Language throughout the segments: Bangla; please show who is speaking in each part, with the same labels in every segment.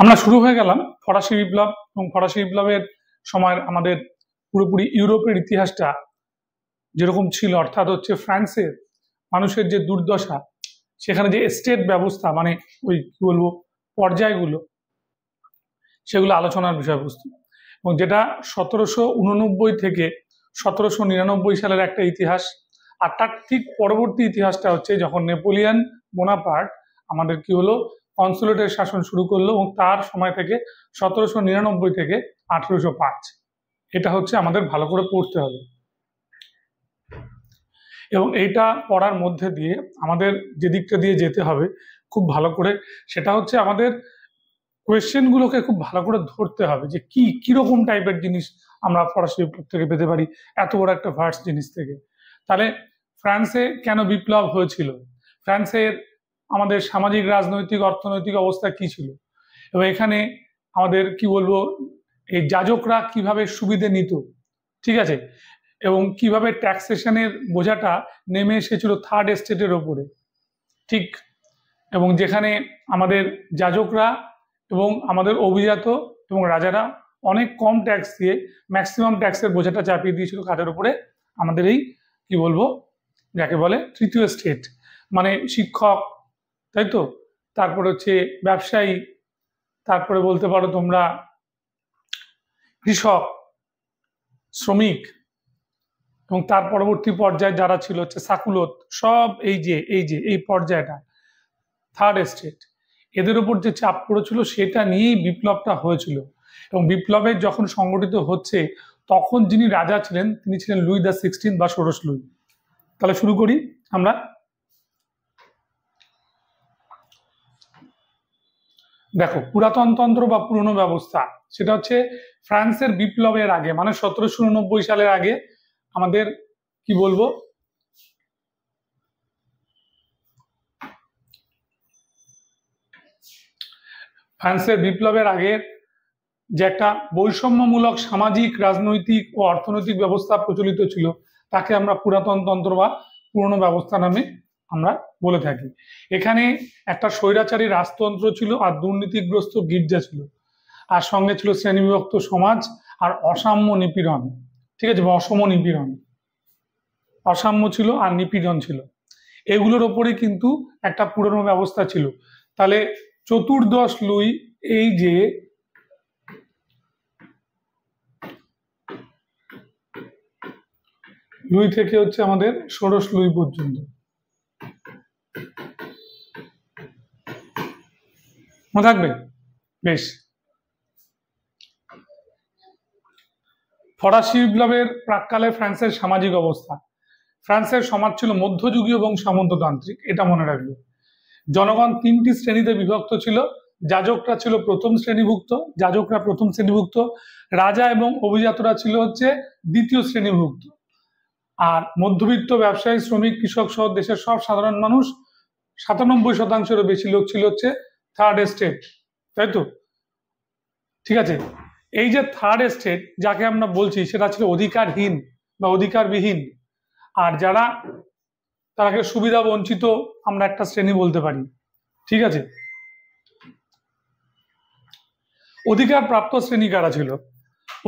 Speaker 1: আমরা শুরু হয়ে গেলাম ফরাসি বিপ্লব এবং ফরাসি বিপ্লবের সময় আমাদের পুরোপুরি ইউরোপের ইতিহাসটা যেরকম ছিল, অর্থাৎ হচ্ছে ফ্রান্সের মানুষের যে দুর্দশা, সেখানে যে স্টেট ব্যবস্থা মানে ওই কি বলবো পর্যায়গুলো, সেগুলো আলোচনার বিষয়বস্তু। এবং যেটা 1789 থেকে 1799 সালের একটা ইতিহাস। আর তার ঠিক পরবর্তী ইতিহাসটা হচ্ছে যখন নেপোলিয়ান বোনাপার্ট আমাদের কি হলো কনসুলেটের শাসন শুরু করলো, এবং তার সময় থেকে 1799 থেকে 1805। এটা হচ্ছে আমাদের ভালো করে পড়তে হবে। এবং এইটা পড়ার মধ্যে দিয়ে আমাদের যে দিকটা দিয়ে যেতে হবে খুব ভালো করে, সেটা হচ্ছে আমাদের কোয়েশ্চেনগুলোকে খুব ভালো করে ধরতে হবে যে কিরকম টাইপের জিনিস আমরা ফরাসি বিপ্লব থেকে পেতে পারি, এত বড় একটা ভার্স জিনিস থেকে। তাহলে ফ্রান্সে কেন বিপ্লব হয়েছিল, ফ্রান্সের আমাদের সামাজিক রাজনৈতিক অর্থনৈতিক অবস্থা কি ছিল, এবং এখানে আমাদের কি বলবো এই যাজকরা কিভাবে সুবিধে নিত, ঠিক আছে, এবং কিভাবে ট্যাক্সেশনের বোঝাটা নেমে এসেছিল থার্ড এস্টেটের ওপরে, ঠিক। এবং যেখানে আমাদের যাজকরা এবং আমাদের অভিজাত এবং রাজারা অনেক কম ট্যাক্স দিয়ে ম্যাক্সিমাম ট্যাক্সের বোঝাটা চাপিয়ে দিয়েছিল কাদের উপরে, আমাদের এই কি বলবো যাকে বলে তৃতীয় স্টেট, মানে শিক্ষক, তাই তো, তারপরে হচ্ছে ব্যবসায়ী, তারপরে বলতে পারো তোমরা কৃষক, শ্রমিক, এবং তার পরবর্তী পর্যায়ে যারা ছিল হচ্ছে সাকুলত, সব এই পর্যায়টা থার্ড এস্টেট, এদের উপর যে চাপ পড়েছিল সেটা নিয়েই বিপ্লবটা হয়েছিল। এবং বিপ্লবের যখন সংগঠিত হচ্ছে তখন যিনি রাজা ছিলেন তিনি ছিলেন লুই দ্য 16 বা ষোড়শ লুই। তাহলে শুরু করি আমরা। দেখো, পুরাতনতন্ত্র বা পুরনো ব্যবস্থা সেটা হচ্ছে ফ্রান্সের বিপ্লবের আগে, মানে 1789 সালের আগে আমাদের কি বলবো ফ্রান্সের বিপ্লবের আগে যে একটা বৈষম্যমূলক সামাজিক রাজনৈতিক ও অর্থনৈতিক ব্যবস্থা প্রচলিত ছিল তাকে আমরা পুরাতনতন্ত্র বা পুরনো ব্যবস্থা নামে আমরা বলে থাকি। এখানে একটা স্বৈরাচারী রাজতন্ত্র ছিল, আর দুর্নীতিগ্রস্ত গির্জা ছিল, আর সঙ্গে ছিল শ্রেণীবিভক্ত সমাজ আর অসাম্য নিপীড়ন, ঠিক আছে, বা অসম নিপীড়ন, অসাম্য ছিল আর নিপীড়ন ছিল, এগুলোর ওপরে কিন্তু একটা পুরনো ব্যবস্থা ছিল। তাহলে চতুর্দশ লুই, এই যে লুই থেকে হচ্ছে আমাদের ষোড়শ লুই পর্যন্ত, মনে থাকবে বেশ। ফরাসি বিপ্লবের প্রাক্কালে ফ্রান্সের সামাজিক অবস্থা, ফ্রান্সের সমাজ ছিল মধ্যযুগীয় এবং সামন্ততান্ত্রিক, এটা মনে রাখবে। জনগণ তিনটি শ্রেণীতে বিভক্ত ছিল। যাজকরা ছিল প্রথম শ্রেণীভুক্ত, রাজা এবং অভিজাতরা ছিল হচ্ছে দ্বিতীয় শ্রেণীভুক্ত, আর মধ্যবিত্ত ব্যবসায়ী, শ্রমিক, কৃষক সহ দেশের সব সাধারণ মানুষ 97%-এরও বেশি লোক ছিল হচ্ছে থার্ড এস্টেট, তাই তো, ঠিক আছে। এই যে থার্ড এস্টেট যাকে আমরা বলছি সেটা ছিল অধিকারহীন বা অধিকারবিহীন, আর যারা তাকে সুবিধা বঞ্চিত আমরা একটা শ্রেণী বলতে পারি, ঠিক আছে। অধিকার প্রাপ্ত শ্রেণী কারা ছিল?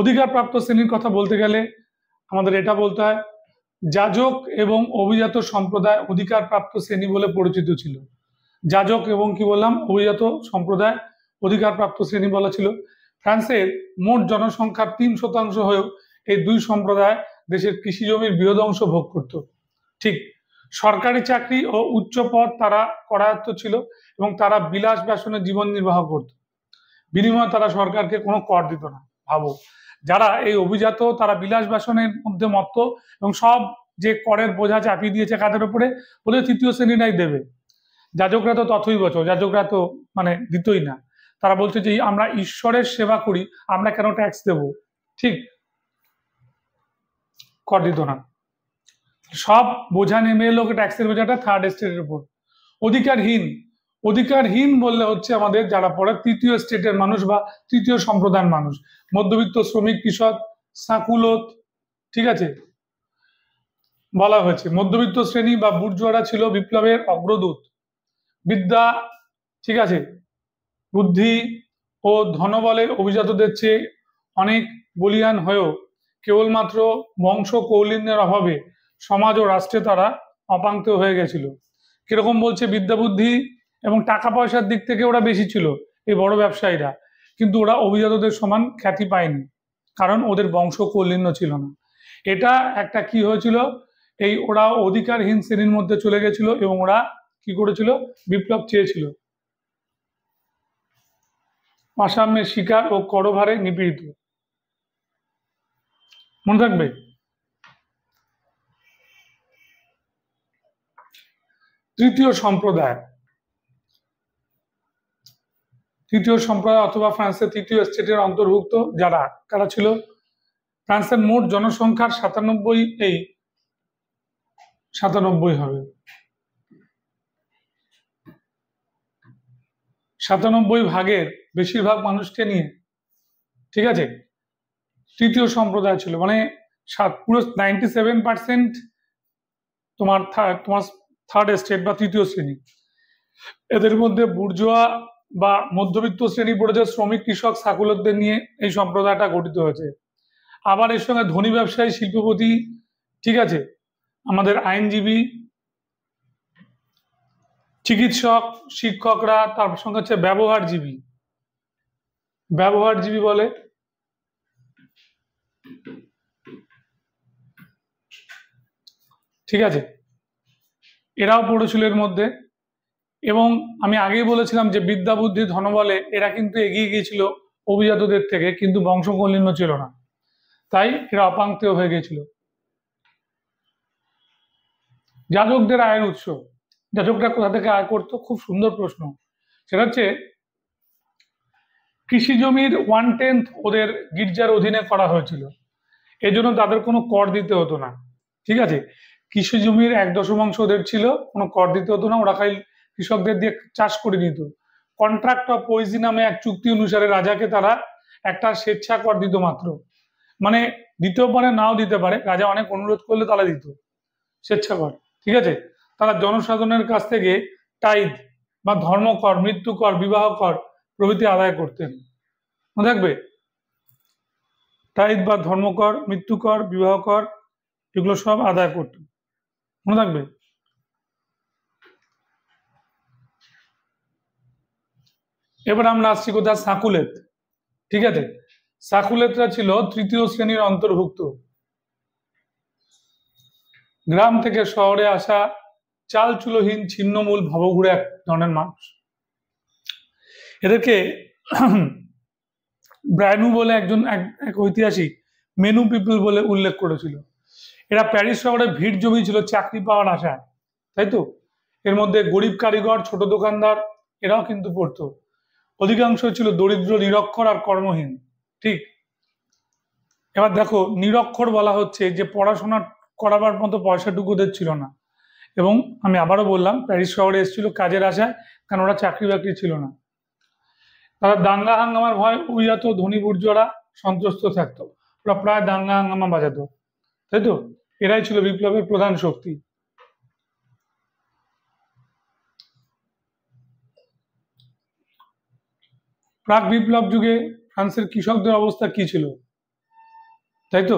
Speaker 1: অধিকার প্রাপ্ত শ্রেণীর কথা বলতে গেলে আমাদের এটা বলতে হয় যাজক এবং অভিজাত সম্প্রদায় অধিকার প্রাপ্ত শ্রেণী বলে পরিচিত ছিল। যাজক এবং কি বললাম অভিজাত সম্প্রদায় অধিকার প্রাপ্ত শ্রেণী বলা ছিল। ফ্রান্সের মোট জনসংখ্যার 3% হয়েও এই দুই সম্প্রদায় দেশের কৃষি জমির বৃহৎ অংশ ভোগ করত, ঠিক। সরকারি চাকরি ও উচ্চ পদ তারা করায়ত্ত ছিল এবং তারা বিলাস ব্যসনে জীবন নির্বাহ করত, বিনিময়ে তারা সরকারকে কোনো কর দিত না। ভাবো, যারা এই অভিজাত তারা বিলাস ব্যসনের মধ্যে মত্ত এবং সব যে করের বোঝা চাপিয়ে দিয়েছে কাদের উপরে, বলে তৃতীয় শ্রেণীরাই দেবে। যাজকরা তো তথই বচো, যাজকরা তো মানে দিতই না, তারা বলছে যে আমরা ঈশ্বরের সেবা করি, আমরা কেন ট্যাক্স দেব, ঠিক, কর দিত না। সব বোঝা নেমে এলো ট্যাক্সের বোঝাটা থার্ড স্টেটের উপর। অধিকারহীন বললে হচ্ছে আমাদের যারা পড়ে তৃতীয় স্টেটের মানুষ বা তৃতীয় সম্প্রদায়ের মানুষ, মধ্যবিত্ত, শ্রমিক, কৃষক, সাকুলত, ঠিক আছে, বলা হয়েছে। মধ্যবিত্ত শ্রেণী বা বুর্জোয়ারা ছিল বিপ্লবের অগ্রদূত, বিদ্যা, ঠিক আছে, বুদ্ধি, ও ধনবলে অভিজাতদের চেয়ে অনেক বলীয়ান হয়েও কেবলমাত্র বংশ কৌলীন্যের অভাবে সমাজ ও রাষ্ট্রে তারা অপাঙ্ক্তেয় হয়ে গেছিল। কিরকম বলছে, বিদ্যা বুদ্ধি এবং টাকা পয়সার দিক থেকে ওরা বেশি ছিল এই বড় ব্যবসায়ীরা, কিন্তু ওরা অভিজাতদের সমান খ্যাতি পায়নি, কারণ ওদের বংশ কৌলীন্য ছিল না। এটা একটা কি হয়েছিল, এই ওরা অধিকারহীন শ্রেণীর মধ্যে চলে গেছিল এবং ওরা কি করেছিল, বিপ্লব চেয়েছিল। অসাম্যের শিকার ও করভারে নিপীড়িত। মনে থাকবে। তৃতীয় সম্প্রদায় অথবা ফ্রান্সের তৃতীয় স্টেটের অন্তর্ভুক্ত যারা কারা ছিল, ফ্রান্সের মোট জনসংখ্যার 97 হবে 97 ভাগের বেশিরভাগ মানুষকে নিয়ে, ঠিক আছে, তৃতীয় সম্প্রদায় ছিল। মানে পুরো 97% তোমার থার্ড স্টেট বা তৃতীয় শ্রেণী। এদের মধ্যে বুর্জোয়া বা মধ্যবিত্ত শ্রেণী পড়েছে, শ্রমিক, কৃষক, সাকুলতদের নিয়ে এই সম্প্রদায়টা গঠিত হয়েছে। আবার এর সঙ্গে ধনী ব্যবসায়ী, শিল্পপতি, ঠিক আছে, আমাদের আইনজীবী, চিকিৎসক, শিক্ষকরা, তার সঙ্গে হচ্ছে ব্যবহারজীবী বলে, ঠিক আছে, এরাও পড়েছিল এর মধ্যে। এবং আমি আগেই বলেছিলাম যে বিদ্যা বুদ্ধি ধনবলে এরা কিন্তু এগিয়ে গিয়েছিল অভিজাতদের থেকে, কিন্তু বংশকৌলীন্য ছিল না, তাই এরা অপাঙ্ক্তেয় হয়ে গিয়েছিল। যাজকদের আয়ের উৎস, যাজকরা কোথা থেকে আয় করতো? খুব সুন্দর প্রশ্ন। সেটা হচ্ছে কৃষি জমির 1/10 ওদের গির্জার অধীনে করা হয়েছিল, এজন্য তাদের কোনো কর দিতে হতো না, ঠিক আছে। কৃষি জমির 1/10 ওদের ছিল, কোনো কর দিতে হতো না, ওরা খালি কৃষকদের দিয়ে চাষ করে নিত। কন্ট্রাক্ট অফ পয়েজি নামে এক চুক্তি অনুসারে রাজাকে তারা একটা স্বেচ্ছা কর দিত মাত্র, মানে দিতেও পারে নাও দিতে পারে, রাজা অনেক অনুরোধ করলে তারা দিত স্বেচ্ছা কর, ঠিক আছে। তারা জনসাধারণের কাছ থেকে টাইদ বা ধর্মকর, মৃত্যুকর, বিবাহ কর প্রভৃতি আদায় করতেন। মনে থাকবে, টাইদ বা ধর্মকর, মৃত্যুকর, বিবাহ কর, এগুলো সব আদায় করতেন, মনে থাকবে। এবার আমরা আসছি কোথায়, সাকুলেত, ঠিক আছে। সাকুলেতরা ছিল তৃতীয় শ্রেণীর অন্তর্ভুক্ত, গ্রাম থেকে শহরে আসা চাল চুলোহীন ছিন্নমূল ভবঘুরে এক ধরনের মানুষ। এদেরকে ব্রায়নু বলে একজন এক ঐতিহাসিক মেনু পিপল বলে উল্লেখ করেছিল। এরা প্যারিস শহরে ভিড় জমিয়েছিল চাকরি পাওয়ার আশায়, তাই তো। এর মধ্যে গরিব কারিগর, ছোট দোকানদার এরাও কিন্তু পড়তো। অধিকাংশ ছিল দরিদ্র, নিরক্ষর আর কর্মহীন, ঠিক। এবার দেখো, নিরক্ষর বলা হচ্ছে যে পড়াশোনা করাবার মতো পয়সাটুকু ওদের ছিল না। এবং আমি আবারও বললাম, প্যারিস শহরে এসেছিল কাজের আশায়, কারণ ওরা চাকরি বাকরি ছিল না। তারা দাঙ্গা হাঙ্গামার ভয় অভিজাত ধনী বুর্জোরা সন্ত্রস্ত থাকতো, ওরা প্রায় দাঙ্গা হাঙ্গামা বাজাতো, তাই তো। এরাই ছিল বিপ্লবের প্রধান শক্তি। প্রাক বিপ্লব যুগে ফ্রান্সের কৃষকদের অবস্থা কি ছিল, তাই তো।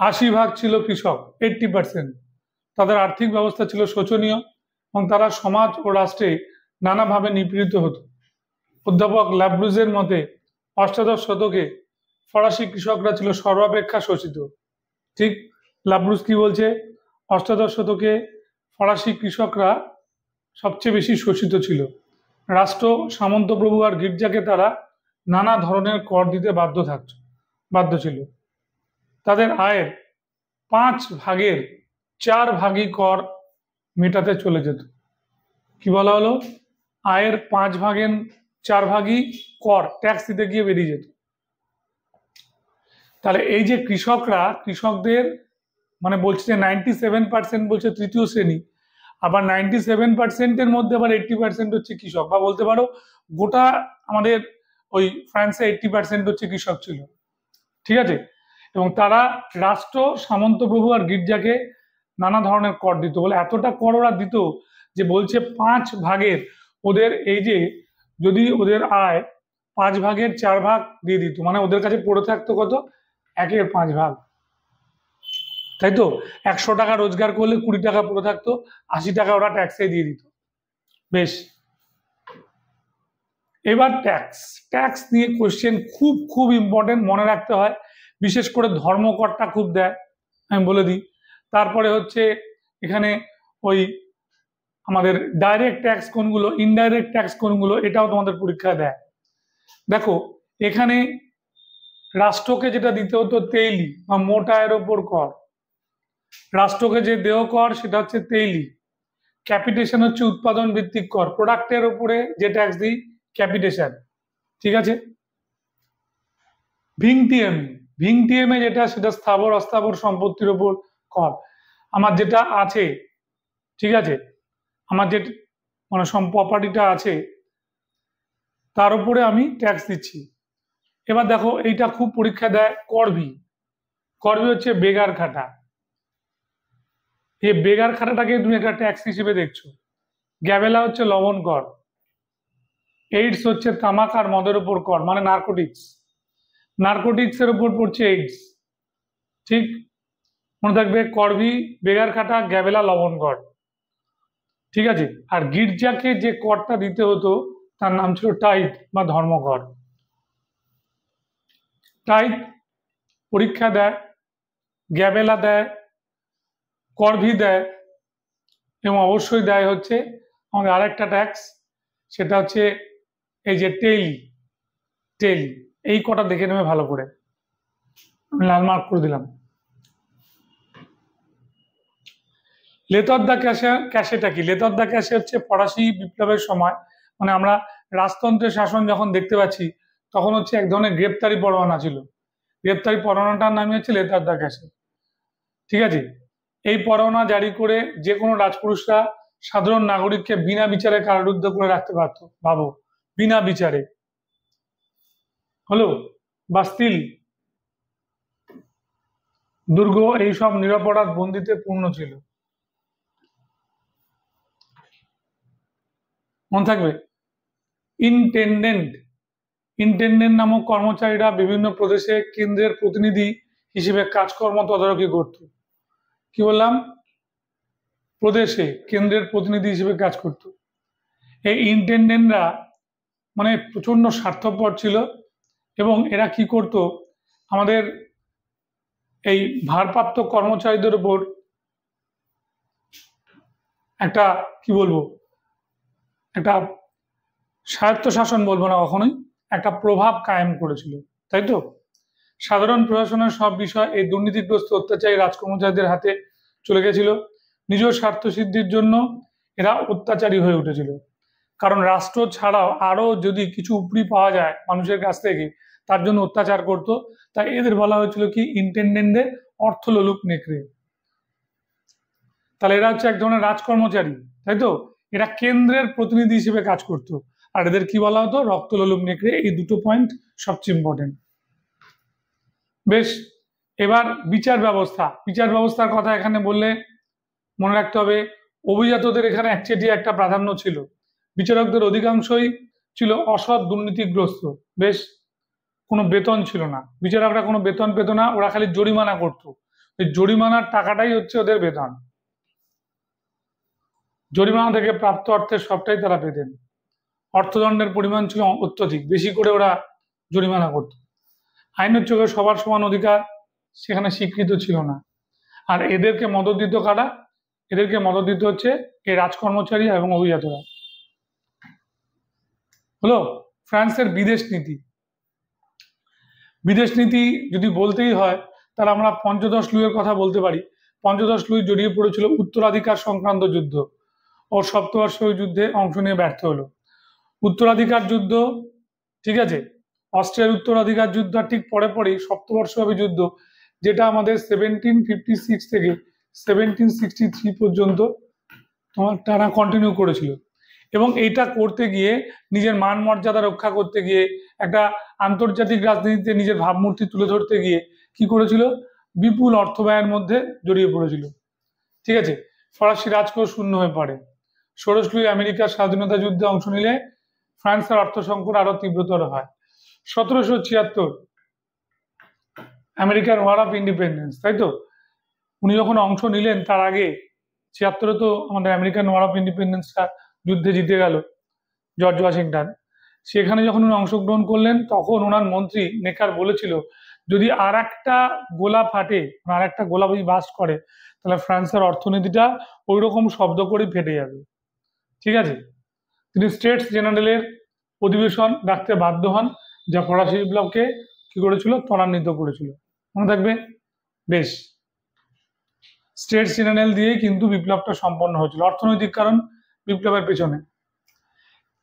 Speaker 1: 80% ছিল কৃষক, 80%। তাদের আর্থিক ব্যবস্থা ছিল শোচনীয় এবং তারা সমাজ ও রাষ্ট্রে নানাভাবে নিপীড়িত হতো। অধ্যাপক ল্যাব্রুজের মতে 8শ শতকে ফরাসি কৃষকরা ছিল সর্বাপেক্ষা শোষিত, ঠিক। ল্যাব্রুজ কি বলছে, 8শ শতকে ফরাসি কৃষকরা সবচেয়ে বেশি শোষিত ছিল। রাষ্ট্র, সামন্তপ্রভু আর গির্জাকে তারা নানা ধরনের কর দিতে বাধ্য ছিল। তাদের আয়ের 4/5 কর মেটাতে চলে যেত। কি বলা হলো, আয়ের 4/5 কর ট্যাক্স দিতে গিয়ে বেরিয়ে যেত। তাহলে এই যে কৃষকদের মানে বলছে যে 97% বলছে তৃতীয় শ্রেণী, আবার 97%-এর মধ্যে আবার 80% হচ্ছে কৃষক, বা বলতে পারো গোটা আমাদের ওই ফ্রান্সে 80% হচ্ছে কৃষক ছিল, ঠিক আছে। এবং তারা রাষ্ট্র, সামন্তপ্রভু আর গির্জাকে নানা ধরনের কর দিত। বলে এতটা কর ওরা দিত যে বলছে 5 ভাগের ওদের এই যে যদি ওদের আয় 5/4 দিয়ে দিত, মানে ওদের কাছে পড়ে থাকতো কত, 1/5, তাই তো? 100 টাকা রোজগার করলে 20 টাকা পড়ে থাকতো, 80 টাকা ওরা ট্যাক্সে দিয়ে দিত। বেশ, এবার ট্যাক্স। ট্যাক্স নিয়ে কোয়েশ্চেন খুব খুব ইম্পর্টেন্ট, মনে রাখতে হয়, বিশেষ করে ধর্মকরটা খুব দেয়, আমি বলে দিই। তারপরে হচ্ছে এখানে ওই আমাদের ডাইরেক্ট ট্যাক্স কোনগুলো, ইনডাইরেক্ট ট্যাক্স কোনগুলো, এটাও তোমাদের পরীক্ষায় দেয়। দেখো এখানে রাষ্ট্রকে যেটা দিতে হতো তেইলি বা মোট আয়ের ওপর কর, রাষ্ট্রকে যে দেয় কর সেটা হচ্ছে তেইলি। ক্যাপিটেশন হচ্ছে উৎপাদন ভিত্তিক কর, প্রোডাক্টের উপরে যে ট্যাক্স দিই ক্যাপিটেশন, ঠিক আছে। ভিংটিএমে যেটা, সেটা স্থাবর অস্থাবর সম্পত্তির উপর কর। আমার যেটা আছে, ঠিক আছে, আমার যে মানে প্রপার্টিটা আছে তার উপরে আমি ট্যাক্স দিচ্ছি। এবার দেখো এইটা খুব পরীক্ষা দেয়, করভি। করভি হচ্ছে বেগার খাটা। এই বেগার খাটাটাকে তুমি একটা ট্যাক্স হিসেবে দেখছো। গ্যাবেলা হচ্ছে লবণ কর। এইডস হচ্ছে তামাক আর মদের উপর কর, মানে নার্কোটিক্স। নার্কোটিক্স এর উপর পড়ছে এইডস, ঠিক মনে থাকবে। করভি, বেগার খাটা, গ্যাবেলা, লবণ কর, ঠিক আছে। আর গির্জাকে যে করটা দিতে হতো তার নাম ছিল টাইথ বা ধর্মকর। টাইথ পরীক্ষা দেয়, গ্যাবেলা দেয়, করভি দেয়, এবং অবশ্যই দেয় হচ্ছে আমাদের আরেকটা ট্যাক্স, সেটা হচ্ছে এই যে টেইলি। এই কটা দেখে নেবে ভালো করে, আমি লাল মার্ক করে দিলাম। লেতর দা ক্যাশেটা কি? লেতর দা ক্যাশে হচ্ছে ফরাসি বিপ্লবের সময়, মানে আমরা রাজতন্ত্রের শাসন যখন দেখতে পাচ্ছি তখন হচ্ছে এক ধরনের গ্রেপ্তারি পরোয়ানা ছিল। গ্রেপ্তারি পরোয়ানাটার নামই হচ্ছে লেতর দা ক্যাশে, ঠিক আছে। এই পরোয়ানা জারি করে যে কোনো রাজপুরুষরা সাধারণ নাগরিককে বিনা বিচারে কারারুদ্ধ করে রাখতে পারত। ভাবো, বিনা বিচারে। হলো বাস্তিল দুর্গ, এইসব নিরপরাধ বন্দিতে পূর্ণ ছিল, মনে থাকবে। ইন্টেন্ডেন্ট নামক কর্মচারীরা বিভিন্ন প্রদেশে কেন্দ্রের প্রতিনিধি হিসেবে কাজকর্ম তদারকি করত। কি বললাম? প্রদেশে কেন্দ্রের প্রতিনিধি হিসেবে কাজ করত। এই ইন্টেন্ডেন্টরা মানে প্রচন্ড স্বার্থপর ছিল, এবং এরা কি করত, আমাদের এই ভারপ্রাপ্ত কর্মচারীদের উপর একটা কি বলবো, একটা স্বায়ত্তশাসন বলবো না কখনোই, একটা প্রভাব কায়েম করেছিল, তাই তো। সাধারণ প্রশাসনের সব বিষয় এই দুর্নীতিগ্রস্ত অত্যাচারী রাজকর্মচারীদের হাতে চলে গেছিল। নিজ স্বার্থ সিদ্ধির জন্য এরা অত্যাচারী হয়ে উঠেছিল, কারণ রাষ্ট্র ছাড়াও আরো যদি কিছু উপরি পাওয়া যায় মানুষের কাছ থেকে, তার জন্য অত্যাচার করত। তাই এদের বলা হয়েছিল কি, ইন্টেন্ডেন্টদের অর্থলোলুপ নেকড়ে। তাহলে এরা হচ্ছে এক ধরনের রাজকর্মচারী, তাই তো। এরা কেন্দ্রের প্রতিনিধি হিসেবে কাজ করত, আর এদের কি বলা হতো, রক্তলোলুপ নেকড়ে। এই দুটো পয়েন্ট সবচেয়ে ইম্পর্টেন্ট। বেশ, এবার বিচার ব্যবস্থার কথা এখানে বললে মনে রাখতে হবে, অভিজাতদের এখানে একচেটিয়া একটা প্রাধান্য ছিল। বিচারকদের অধিকাংশই ছিল অসৎ দুর্নীতিগ্রস্ত। বেশ, কোনো বেতন ছিল না, বিচারকরা কোনো বেতন পেত না, ওরা খালি জরিমানা করতো। ওই জরিমানার টাকাটাই হচ্ছে ওদের বেতন। জরিমানা থেকে প্রাপ্ত অর্থের সবটাই তারা পেতেন। অর্থদণ্ডের পরিমাণ ছিল অত্যধিক, বেশি করে ওরা জরিমানা করত। আইনের চোখে সবার সমান অধিকার সেখানে স্বীকৃত ছিল না। আর এদেরকে মদত দিত কারা? এদেরকে মদত দিতে হচ্ছে এই রাজকর্মচারী এবং অভিজাতরা। হলো ফ্রান্সের বিদেশ নীতি যদি বলতেই হয়, তাহলে আমরা পঞ্চদশ লুইয়ের কথা বলতে পারি। পঞ্চদশ লুই জড়িয়ে পড়েছিল উত্তরাধিকার সংক্রান্ত যুদ্ধ ও সপ্তবর্ষীয় যুদ্ধে অংশ নিয়ে ব্যর্থ হলো। উত্তরাধিকার যুদ্ধ, ঠিক আছে, অস্ট্রিয়ার উত্তরাধিকার যুদ্ধ, আর ঠিক পরেই সপ্তবর্ষব্যাপী যুদ্ধ, যেটা আমাদের 1756 থেকে 1763 পর্যন্ত তোমার টানা কন্টিনিউ করেছিল। এবং এইটা করতে গিয়ে, নিজের মান মর্যাদা রক্ষা করতে গিয়ে, একটা আন্তর্জাতিক রাজনীতিতে নিজের ভাবমূর্তি তুলে ধরতে গিয়ে কি করেছিল, বিপুল অর্থ ব্যয়ের মধ্যে জড়িয়ে পড়েছিল, ঠিক আছে। ফরাসি রাজকোষ শূন্য হয়ে পড়ে। ষোড়শ লুই আমেরিকার স্বাধীনতা যুদ্ধে অংশ নিলে ফ্রান্সের অর্থ সংকট আরো তীব্রতর হয়। 1776 আমেরিকান ওয়ার অফ ইন্ডিপেন্ডেন্স, তাই তো? উনি যখন অংশ নিলেন তার আগে 76-এ তো আমাদের আমেরিকান ওয়ার অফ ইন্ডিপেন্ডেন্সটা যুদ্ধে জিতে গেল জর্জ ওয়াশিংটন। সেখানে যখন উনি অংশগ্রহণ করলেন তখন ওনার মন্ত্রী নেকার বলেছিল যদি আর একটা গোলা ফাটে, আর একটা গোলা যদি বাস্ট করে, তাহলে ফ্রান্সের অর্থনীতিটা ওই রকম শব্দ করে ফেটে যাবে। ঠিক আছে, তিনি স্টেটস জেনারেলের অধিবেশন ডাকতে বাধ্য হন, যা ফরাসি বিপ্লবকে কি করেছিল, ত্বরান্বিত করেছিল। মনে থাকবে। বেশ, স্টেটস জেনারেল দিয়েই কিন্তু বিপ্লবটা সম্পন্ন হয়েছিল। অর্থনৈতিক কারণ বিপ্লবের পেছনে,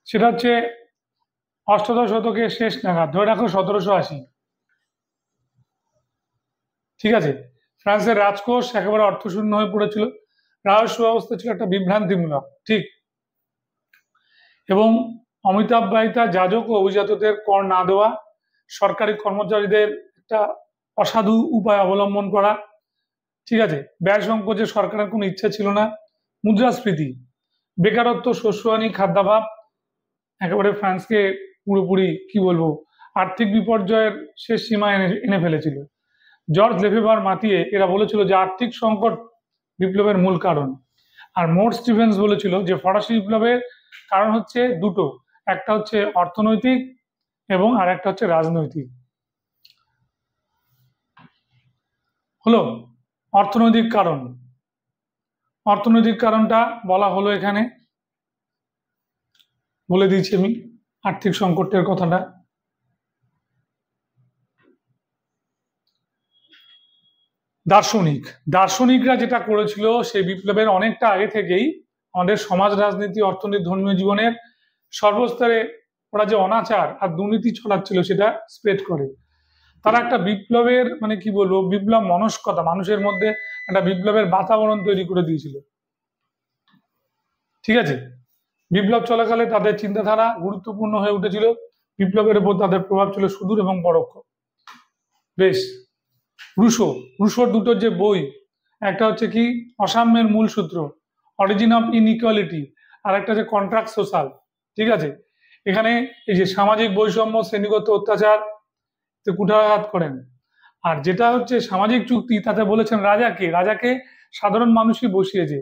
Speaker 1: সেটা হচ্ছে অষ্টাদশ শতকের শেষ নাগাদ, ধরে রাখো 1780। ঠিক আছে, ফ্রান্সের রাজকোষ একেবারে অর্থশূন্য হয়ে পড়েছিল, রাজস্ব ব্যবস্থা ছিল একটা বিভ্রান্তিমূলক। ঠিক, এবং অমিতাভ বাহিতা যাজক ও অভিজাতদের কর না দেওয়া, সরকারি কর্মচারীদের একটা অসাধু উপায় অবলম্বন করা, ঠিক আছে, ব্যয় সংকোচে সরকারের কোনো ইচ্ছা ছিল না, মুদ্রাস্ফীতি, বেকারত্ব, শস্যহানি, খাদ্যাভাব একেবারে ফ্রান্সকে পুরোপুরি কি বলবো আর্থিক বিপর্যয়ের শেষ সীমায় এনে ফেলেছিল। জর্জ লেফেভার মাতিয়ে এরা বলেছিল যে আর্থিক সংকট বিপ্লবের মূল কারণ। আর মোর স্টিভেন্স বলেছিল যে ফরাসি বিপ্লবের কারণ হচ্ছে দুটো, একটা হচ্ছে অর্থনৈতিক এবং আর একটা হচ্ছে রাজনৈতিক। হলো অর্থনৈতিক কারণ, অর্থনৈতিক কারণটা বলা হলো এখানে, বলে দিয়েছি আমি আর্থিক সংকটের কথাটা। দার্শনিকরা যেটা করেছিল সেই বিপ্লবের অনেকটা আগে থেকেই আমাদের সমাজ, রাজনীতি, অর্থনীতি, ধর্মীয় জীবনের সর্বস্তরে ওরা যে অনাচার আর দুর্নীতি ছড়াচ্ছিল সেটা স্প্রেড করে। তারা একটা বিপ্লবের মানে কি বলবো বিপ্লব মনস্কতা মানুষের মধ্যে একটা বিপ্লবের বাতাবরণ তৈরি করে দিয়েছিল। ঠিক আছে, বিপ্লব চলাকালে তাদের চিন্তাধারা গুরুত্বপূর্ণ হয়ে উঠেছিল, বিপ্লবের উপর তাদের প্রভাব ছিল সুদূর এবং পরোক্ষ। বেশ, রুশোর দুটো যে বই, একটা হচ্ছে কি অসাম্যের মূল সূত্র, অরিজিন অফ ইনইকুয়ালিটি, আর একটা হচ্ছে কন্ট্রাক্ট সোশ্যাল। ঠিক আছে, এখানে এই যে সামাজিক বৈষম্য, শ্রেণীগত অত্যাচার কুঠারাঘাত করেন। আর যেটা হচ্ছে সামাজিক চুক্তি, তাতে বলেছেন রাজাকে সাধারণ মানুষই বসিয়েছে,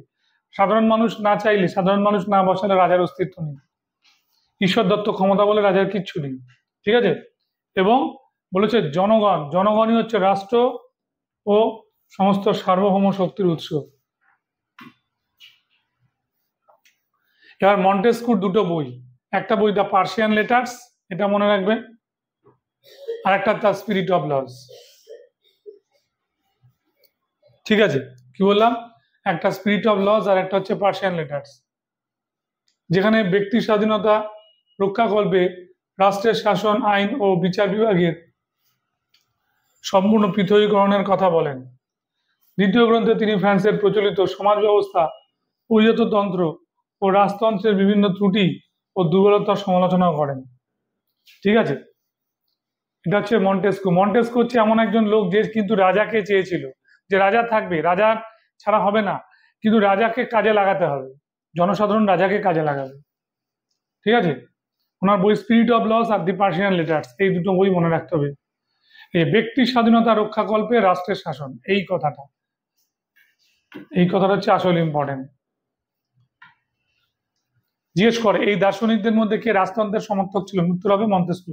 Speaker 1: সাধারণ মানুষ না চাইলে, সাধারণ মানুষ না বসালে রাজার অস্তিত্ব নেই, ঈশ্বর দত্ত ক্ষমতা বলে রাজার কিচ্ছু নেই। ঠিক আছে, এবং বলেছে জনগণই হচ্ছে রাষ্ট্র ও সমস্ত সার্বভৌম শক্তির উৎস। এবার মন্টেস্কুর দুটো বই, একটা বই দ্য পার্সিয়ান লেটার্স, এটা মনে রাখবে, আর একটা দ্য স্পিরিট অফ লস। ঠিক আছে, কি বললাম, একটা স্পিরিট অফ লস আর একটা হচ্ছে পার্সিয়ান লেটার্স, যেখানে ব্যক্তি স্বাধীনতা রক্ষাকল্পে রাষ্ট্রের শাসন, আইন ও বিচার বিভাগের সম্পূর্ণ পৃথকীকরণের কথা বলেন। দ্বিতীয় গ্রন্থে তিনি ফ্রান্সের প্রচলিত সমাজ ব্যবস্থা, পরিজাততন্ত্র ও রাজতন্ত্রের বিভিন্ন ত্রুটি ও দুর্বলতার সমালোচনা করেন। ঠিক আছে, এটা হচ্ছে মন্টেস্কু হচ্ছে এমন একজন লোক যে কিন্তু রাজাকে চেয়েছিল, যে রাজা থাকবে, রাজা ছাড়া হবে না, কিন্তু রাজাকে কাজে লাগাতে হবে, জনসাধারণ রাজাকে কাজে লাগাবে। ঠিক আছে, ওনার বই স্পিরিট অফ লস আর দি পার্সিয়ান লেটার্স, এই দুটো বই মনে রাখতে হবে। এই ব্যক্তি স্বাধীনতা রক্ষাকল্পে রাষ্ট্রের শাসন, এই কথাটা হচ্ছে আসল ইম্পর্টেন্ট। জিজ্ঞেস করে এই দার্শনিকদের মধ্যে কে রাজতন্ত্রের সমর্থক ছিল, উত্তর হবে মন্তেস্কু।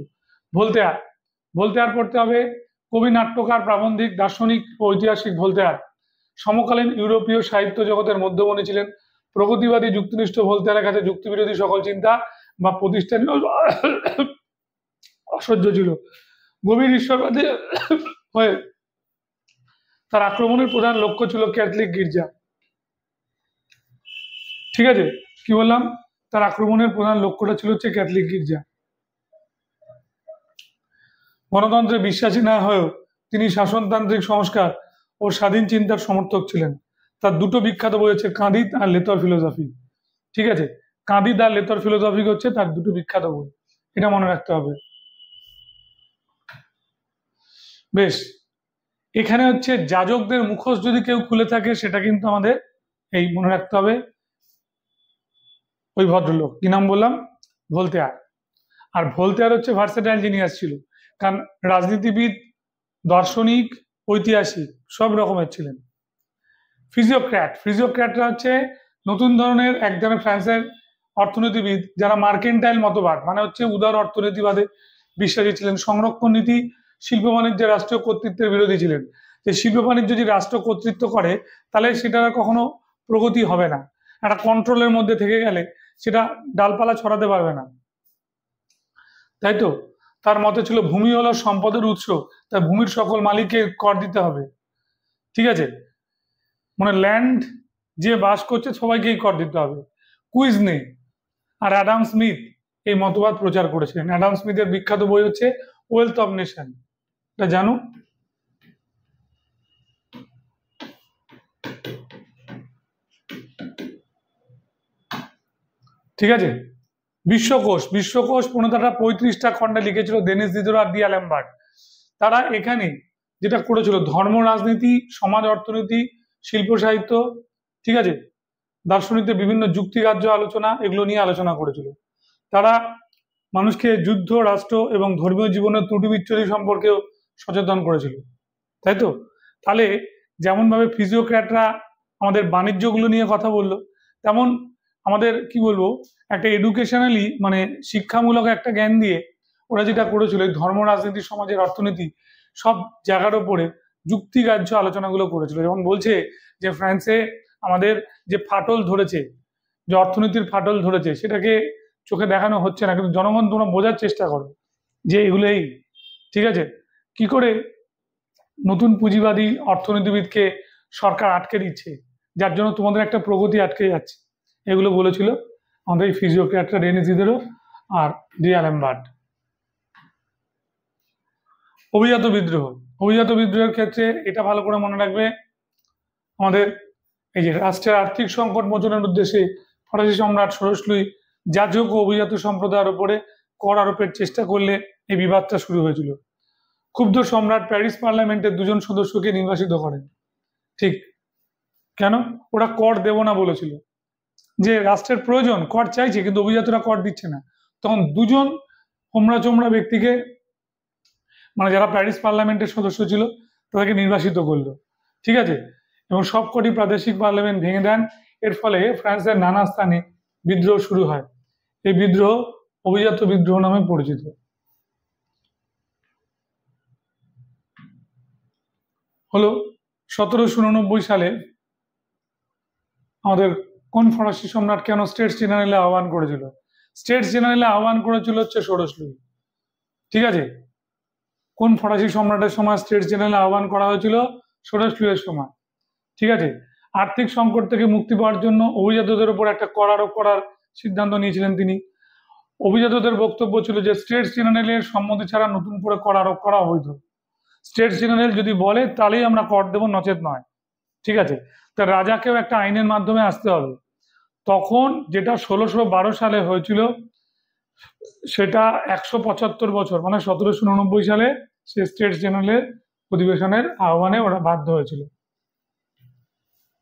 Speaker 1: ভোলতেয়ার পড়তে হবে, কবি, নাট্যকার, প্রাবন্ধিক, দার্শনিক ও ঐতিহাসিক ভোলতেয়ার সমকালীন ইউরোপীয় সাহিত্য জগতের মধ্যমণি ছিলেন। প্রগতিবাদী যুক্তিনিষ্ঠ ভোলতেয়ারের কাছে যুক্তিবিরোধী সকল চিন্তা বা প্রতিষ্ঠানীয় অসহ্য ছিল। গভীর ঈশ্বরবাদী হয়ে তার আক্রমণের প্রধান লক্ষ্য ছিল ক্যাথলিক গির্জা। ঠিক আছে, কি বললাম, তার আক্রমণের প্রধান লক্ষ্যটা ছিল হচ্ছে ক্যাথলিক গির্জা। গণতন্ত্রে বিশ্বাসী না হয়েও তিনি শাসনতান্ত্রিক সংস্কার ও স্বাধীন চিন্তার সমর্থক ছিলেন। তার দুটো বিখ্যাত বই হচ্ছে কাঁদিত আর লেতর ফিলোসফি। ঠিক আছে, কাঁদিত আর লেতর ফিলোসফি হচ্ছে তার দুটো বিখ্যাত বই, এটা মনে রাখতে হবে। বেশ, এখানে হচ্ছে যাজকদের মুখোশ যদি কেউ খুলে থাকে সেটা কিন্তু আমাদের এই মনে রাখতে হবে, ওই ভদ্রলোক, কি নাম বললাম, ভোলতেয়ার। আর ভোল্তেয়ার হচ্ছে ভার্সেটাইল জিনিয়াস ছিল, কারণ রাজনীতিবিদ, দার্শনিক, ঐতিহাসিক সব রকমের ছিলেন। ফিজিওক্র্যাটরা হচ্ছে নতুন ধরনের এক ধরনের ফ্রান্সের অর্থনীতিবিদ যারা মার্কেন্টাইল মতবাদ মানে হচ্ছে উদার অর্থনীতিবাদে বিশ্বাসী ছিলেন। সংরক্ষণ নীতি, শিল্প বাণিজ্যের রাষ্ট্রীয় কর্তৃত্বের বিরোধী ছিলেন, যে শিল্প বাণিজ্য যদি রাষ্ট্র কর্তৃত্ব করে তাহলে সেটা কখনো প্রগতি হবে না, একটা কন্ট্রোলের মধ্যে থেকে গেলে সেটা ডালপালা ছড়াতে পারবে না, তাই তো। তার মতে ছিল ভূমি হলো সম্পদের উৎস, তাই ভূমির সকল মালিককে কর দিতে হবে, ঠিক আছে, মানে ল্যান্ড যে বাস করছে সবাইকেই কর দিতে হবে, কুইজ নেই। আর অ্যাডাম স্মিথ এই মতবাদ প্রচার করেছিলেন। অ্যাডাম স্মিথের বিখ্যাত বই হচ্ছে ওয়েলথ অফ নেশন, এটা জানো। ঠিক আছে। বিশ্বকোষ 1535টা খণ্ডে লিখেছিল ডেনিস দিদোর আর ডি'অ্যালেমবার্ট। তারা এখানে যেটা করেছিল ধর্ম, রাজনীতি, সমাজ, অর্থনীতি, শিল্প, সাহিত্য, ঠিক আছে, দার্শনিকদের বিভিন্ন যুক্তিগ্রাহ্য আলোচনা এগুলো নিয়ে আলোচনা করেছিল। তারা মানুষকে যুদ্ধ, রাষ্ট্র এবং ধর্মীয় জীবনের ত্রুটি বিচ্ছুতি সম্পর্কেও সচেতন করেছিল, তাই তো। তাহলে যেমন ভাবে ফিজিওক্র্যাটরা আমাদের বাণিজ্যগুলো নিয়ে কথা বললো, তেমন আমাদের কি বলবো একটা এডুকেশনালি মানে শিক্ষামূলক একটা জ্ঞান দিয়ে ওরা যেটা করেছিল ধর্ম, রাজনীতি, সমাজের, অর্থনীতি সব জায়গার ওপরে যুক্তিগ্রাহ্য আলোচনাগুলো করেছিল। যেমন বলছে যে ফ্রান্সে আমাদের যে ফাটল ধরেছে, যে অর্থনীতির ফাটল ধরেছে সেটাকে চোখে দেখানো হচ্ছে না, কিন্তু জনগণ তোমরা বোঝার চেষ্টা করো যে এগুলোই, ঠিক আছে, কি করে নতুন পুঁজিবাদী অর্থনীতিবিদকে সরকার আটকে দিচ্ছে, যার জন্য তোমাদের একটা প্রগতি আটকে যাচ্ছে। এগুলো বলেছিল আমাদের এই ফিজিওক্র্যাটরা, ডেনিস দিদোর আর ডি'অ্যালেমবার্ট। অভিজাত বিদ্রোহের ক্ষেত্রে এটা ভালো করে মনে রাখবে, আমাদের এই যে রাষ্ট্রের আর্থিক সংকট মোচনের উদ্দেশ্যে ফরাসি সম্রাট ষোড়শ লুই যাজক ও অভিজাত সম্প্রদায়ের উপরে কর আরোপের চেষ্টা করলে এই বিবাদটা শুরু হয়েছিল। ক্ষুব্ধ সম্রাট প্যারিস পার্লামেন্টের 2জন সদস্যকে নির্বাসিত করেন। ঠিক কেন? ওরা কর দেব না বলেছিল, যে রাষ্ট্রের প্রয়োজন, কর চাইছে কিন্তু অভিজাতরা কর দিচ্ছে না। তখন 2জন হোমরা চোমরা ব্যক্তিকে মানে যারা প্যারিস পার্লামেন্টের সদস্য ছিল তাদেরকে নির্বাসিত করলো, ঠিক আছে, এবং সবকটি প্রাদেশিক পার্লামেন্ট ভেঙে দেন। এর ফলে ফ্রান্সের নানা স্থানে বিদ্রোহ শুরু হয়। এই বিদ্রোহ অভিজাত বিদ্রোহ নামে পরিচিত। হলো 1789 সালে আমাদের কোন ফরাসি সম্রাট কেন স্টেটস জেনারেলে আহ্বান করেছিল? স্টেটস জেনারেলে আহ্বান করেছিল হচ্ছে ষোড়শ লুই, ঠিক আছে। কোন ফরাসি সম্রাটের সময় স্টেটস জেনারেলে আহ্বান করা হয়েছিল? ষোড়শ লুইয়ের সময়, ঠিক আছে। আর্থিক সংকট থেকে মুক্তি পাওয়ার জন্য অভিজাতদের উপর একটা কর আরোপ করার সিদ্ধান্ত নিয়েছিলেন তিনি। অভিজাতদের বক্তব্য ছিল যে স্টেটস জেনারেলের সম্মতি ছাড়া নতুন করে কর আরোপ করা অবৈধ। স্টেটস জেনারেল যদি বলে তাহলেই আমরা কর দেবো, নচেত নয়, ঠিক আছে। তা রাজাকেও একটা আইনের মাধ্যমে আসতে হবে। তখন যেটা 1612 সালে হয়েছিল সেটা 175 বছর মানে 1789 সালে সে স্টেটস জেনারেলের অধিবেশনের আহ্বানে ওরা বাধ্য হয়েছিল,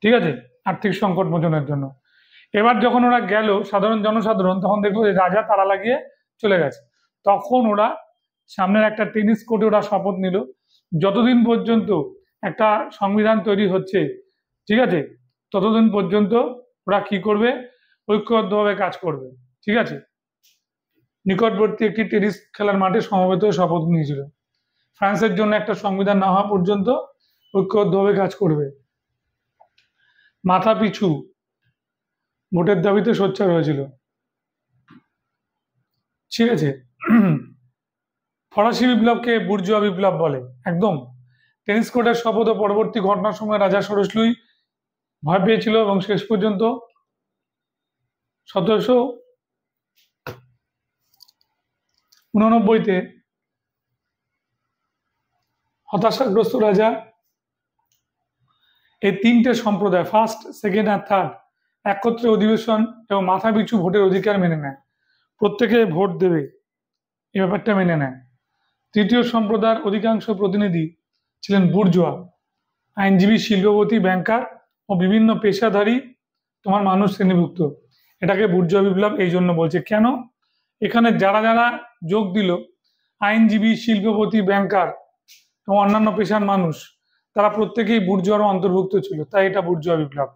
Speaker 1: ঠিক আছে, আর্থিক সংকট মোচনের জন্য। এবার যখন ওরা গেল সাধারণ জনসাধারণ, তখন দেখলো যে রাজা তালা লাগিয়ে চলে গেছে। তখন ওরা সামনের একটা টেনিস কোর্টে ওরা শপথ নিল, যতদিন পর্যন্ত একটা সংবিধান তৈরি হচ্ছে, ঠিক আছে, ততদিন পর্যন্ত ওরা কি করবে? ঐক্যবদ্ধভাবে কাজ করবে, ঠিক আছে। নিকটবর্তী একটি টেনিস খেলার মাঠে সমবেত হয়ে শপথ নিয়েছিল, ফ্রান্সের জন্য একটা সংবিধান না হওয়া পর্যন্ত ঐক্যবদ্ধভাবে কাজ করবে। মাথা পিছু ভোটের দাবিতে সোচ্চার হয়েছিল, ঠিক আছে। ফরাসি বিপ্লবকে বুর্জোয়া বিপ্লব বলে, একদম। টেনিস কোর্টের শপথ ও পরবর্তী ঘটনার সময় রাজা ষোড়শ লুই ভয় পেয়েছিল এবং শেষ পর্যন্ত 1789-তে হতাশাগ্রস্ত রাজা এই 3টে সম্প্রদায়, ফার্স্ট, সেকেন্ড আর থার্ড, একত্রে অধিবেশন এবং মাথা পিছু ভোটের অধিকার মেনে নেয়। প্রত্যেকে ভোট দেবে এই ব্যাপারটা মেনে নেয়। তৃতীয় সম্প্রদায়ের অধিকাংশ প্রতিনিধি ছিলেন বুর্জোয়া, আইনজীবী, শিল্পপতি, ব্যাংকার ও বিভিন্ন পেশাধারী তোমার মানুষ শ্রেণীভুক্ত। এটাকে বুর্জোয়া বিপ্লব এই জন্য বলছে। কেন? এখানে যারা যারা যোগ দিল, আইনজীবী, শিল্পপতি, ব্যাংকার এবং অন্যান্য পেশার মানুষ, তারা প্রত্যেকেই বুর্জোয়ার অন্তর্ভুক্ত ছিল, তাই এটা বুর্জোয়া বিপ্লব।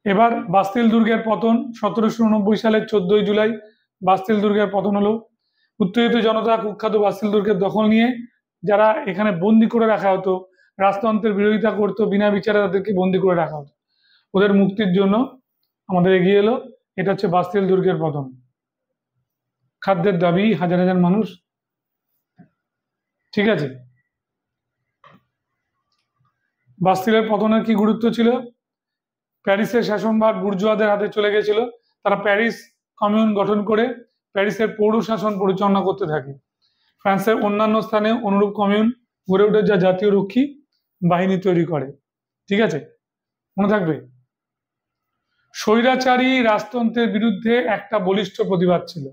Speaker 1: এবার বাস্তিল দুর্গের পতন 1789 সালের 14ই জুলাই বাস্তিল দুর্গের পতন হলো। উত্তেজিত জনতা কুখ্যাত বাস্তিল দুর্গের দখল নিয়ে, যারা এখানে বন্দি করে রাখা হতো, রাজতন্ত্রের বিরোধিতা করতো, বিনা বিচারে তাদেরকে বন্দি করে রাখা হতো, ওদের মুক্তির জন্য আমাদের এগিয়ে এলো। এটা হচ্ছে বাস্তিল দুর্গের পতন। খাদ্যের দাবি হাজার হাজার মানুষ, ঠিক আছে। বাস্তিলের পতনের কি গুরুত্ব ছিল? প্যারিসের শাসনভার বুর্জোয়াদের হাতে চলে গেছিল। তারা প্যারিস কমিউন গঠন করে প্যারিসের পৌর শাসন পরিচালনা করতে থাকে। ফ্রান্সের অন্যান্য স্থানে অনুরূপ কমিউন গড়ে উঠে, যা জাতীয় রক্ষী বাহিনী তৈরি করে, ঠিক আছে, মনে থাকবে। স্বৈরাচারী রাজতন্ত্রের বিরুদ্ধে একটা বলিষ্ঠ প্রতিবাদ ছিল,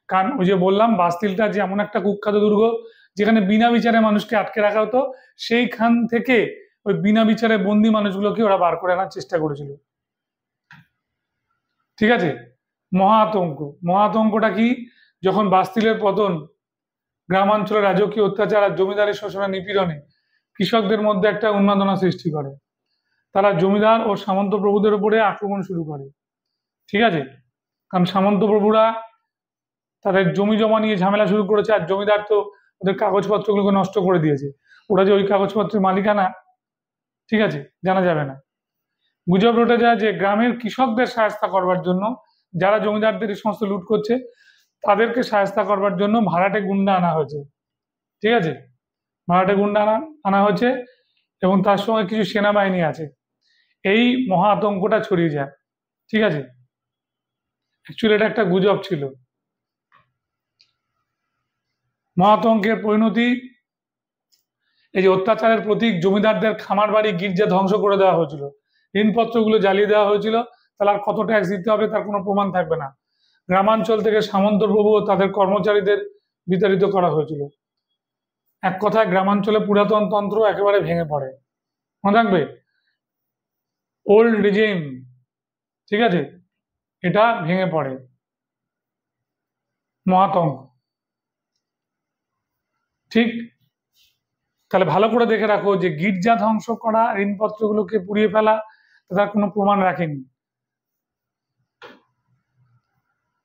Speaker 1: কারণ ওই যে বললাম বাস্তিলটা যে এমন একটা কুখ্যাত দুর্গ যেখানে বিনা বিচারে মানুষকে আটকে রাখা হতো, সেইখান থেকে ওই বিনা বিচারে বন্দি মানুষগুলোকে ওরা বার করে আনার চেষ্টা করেছিল, ঠিক আছে। মহাআতঙ্কটা কি? যখন বাস্তিলের পতন, গ্রামাঞ্চলে রাজকীয় অত্যাচার আর জমিদারি শোষণের নিপীড়নে কৃষকদের মধ্যে একটা উন্মাদনা সৃষ্টি করে। তারা জমিদার ও সামন্ত প্রভুদের উপরে আক্রমণ শুরু করে, ঠিক আছে। কারণ সামন্ত প্রভুরা তাদের জমি জমা নিয়ে ঝামেলা শুরু করেছে, আর জমিদার তো ওদের কাগজপত্রগুলোকে নষ্ট করে দিয়েছে। ওরা যে ওই কাগজপত্রের মালিকানা, ঠিক আছে, জানা যাবে না। গুজব রটে যায় যে গ্রামের কৃষকদের সাহায্য করবার জন্য, যারা জমিদারদের এই সমস্ত লুট করছে তাদেরকে সাহায্য করবার জন্য ভাড়াটে গুন্ডা আনা হয়েছে, ঠিক আছে। ভাড়াটে গুন্ডা আনা হয়েছে এবং তার সঙ্গে কিছু সেনাবাহিনী আছে। এই মহা আতঙ্কটা ছড়িয়ে যায়, ঠিক আছে। অ্যাকচুয়ালি এটা একটা গুজব ছিল। মহাতঙ্কের পরিণতি, এই যে অত্যাচারের প্রতীক জমিদারদের খামার বাড়ি, গির্জা ধ্বংস করে দেওয়া হয়েছিল, ঋণপত্রগুলো জ্বালিয়ে দেওয়া হয়েছিল, তাহলে আর কত ট্যাক্স দিতে হবে তার কোনো প্রমাণ থাকবে না। গ্রামাঞ্চল থেকে সামন্ত প্রভু ও তাদের কর্মচারীদের বিতাড়িত করা হয়েছিল। এক কথায় গ্রামাঞ্চলে পুরাতন তন্ত্র একেবারে ভেঙে পড়ে, মনে রাখবে, ওল্ড রিজিম, ঠিক আছে, এটা ভেঙে পড়ে। মহাতঙ্ক, ঠিক। তাহলে ভালো করে দেখে রাখো যে গির্জা ধ্বংস করা, ঋণপত্রগুলোকে পুড়িয়ে ফেলা, তার কোনো প্রমাণ রাখেনি।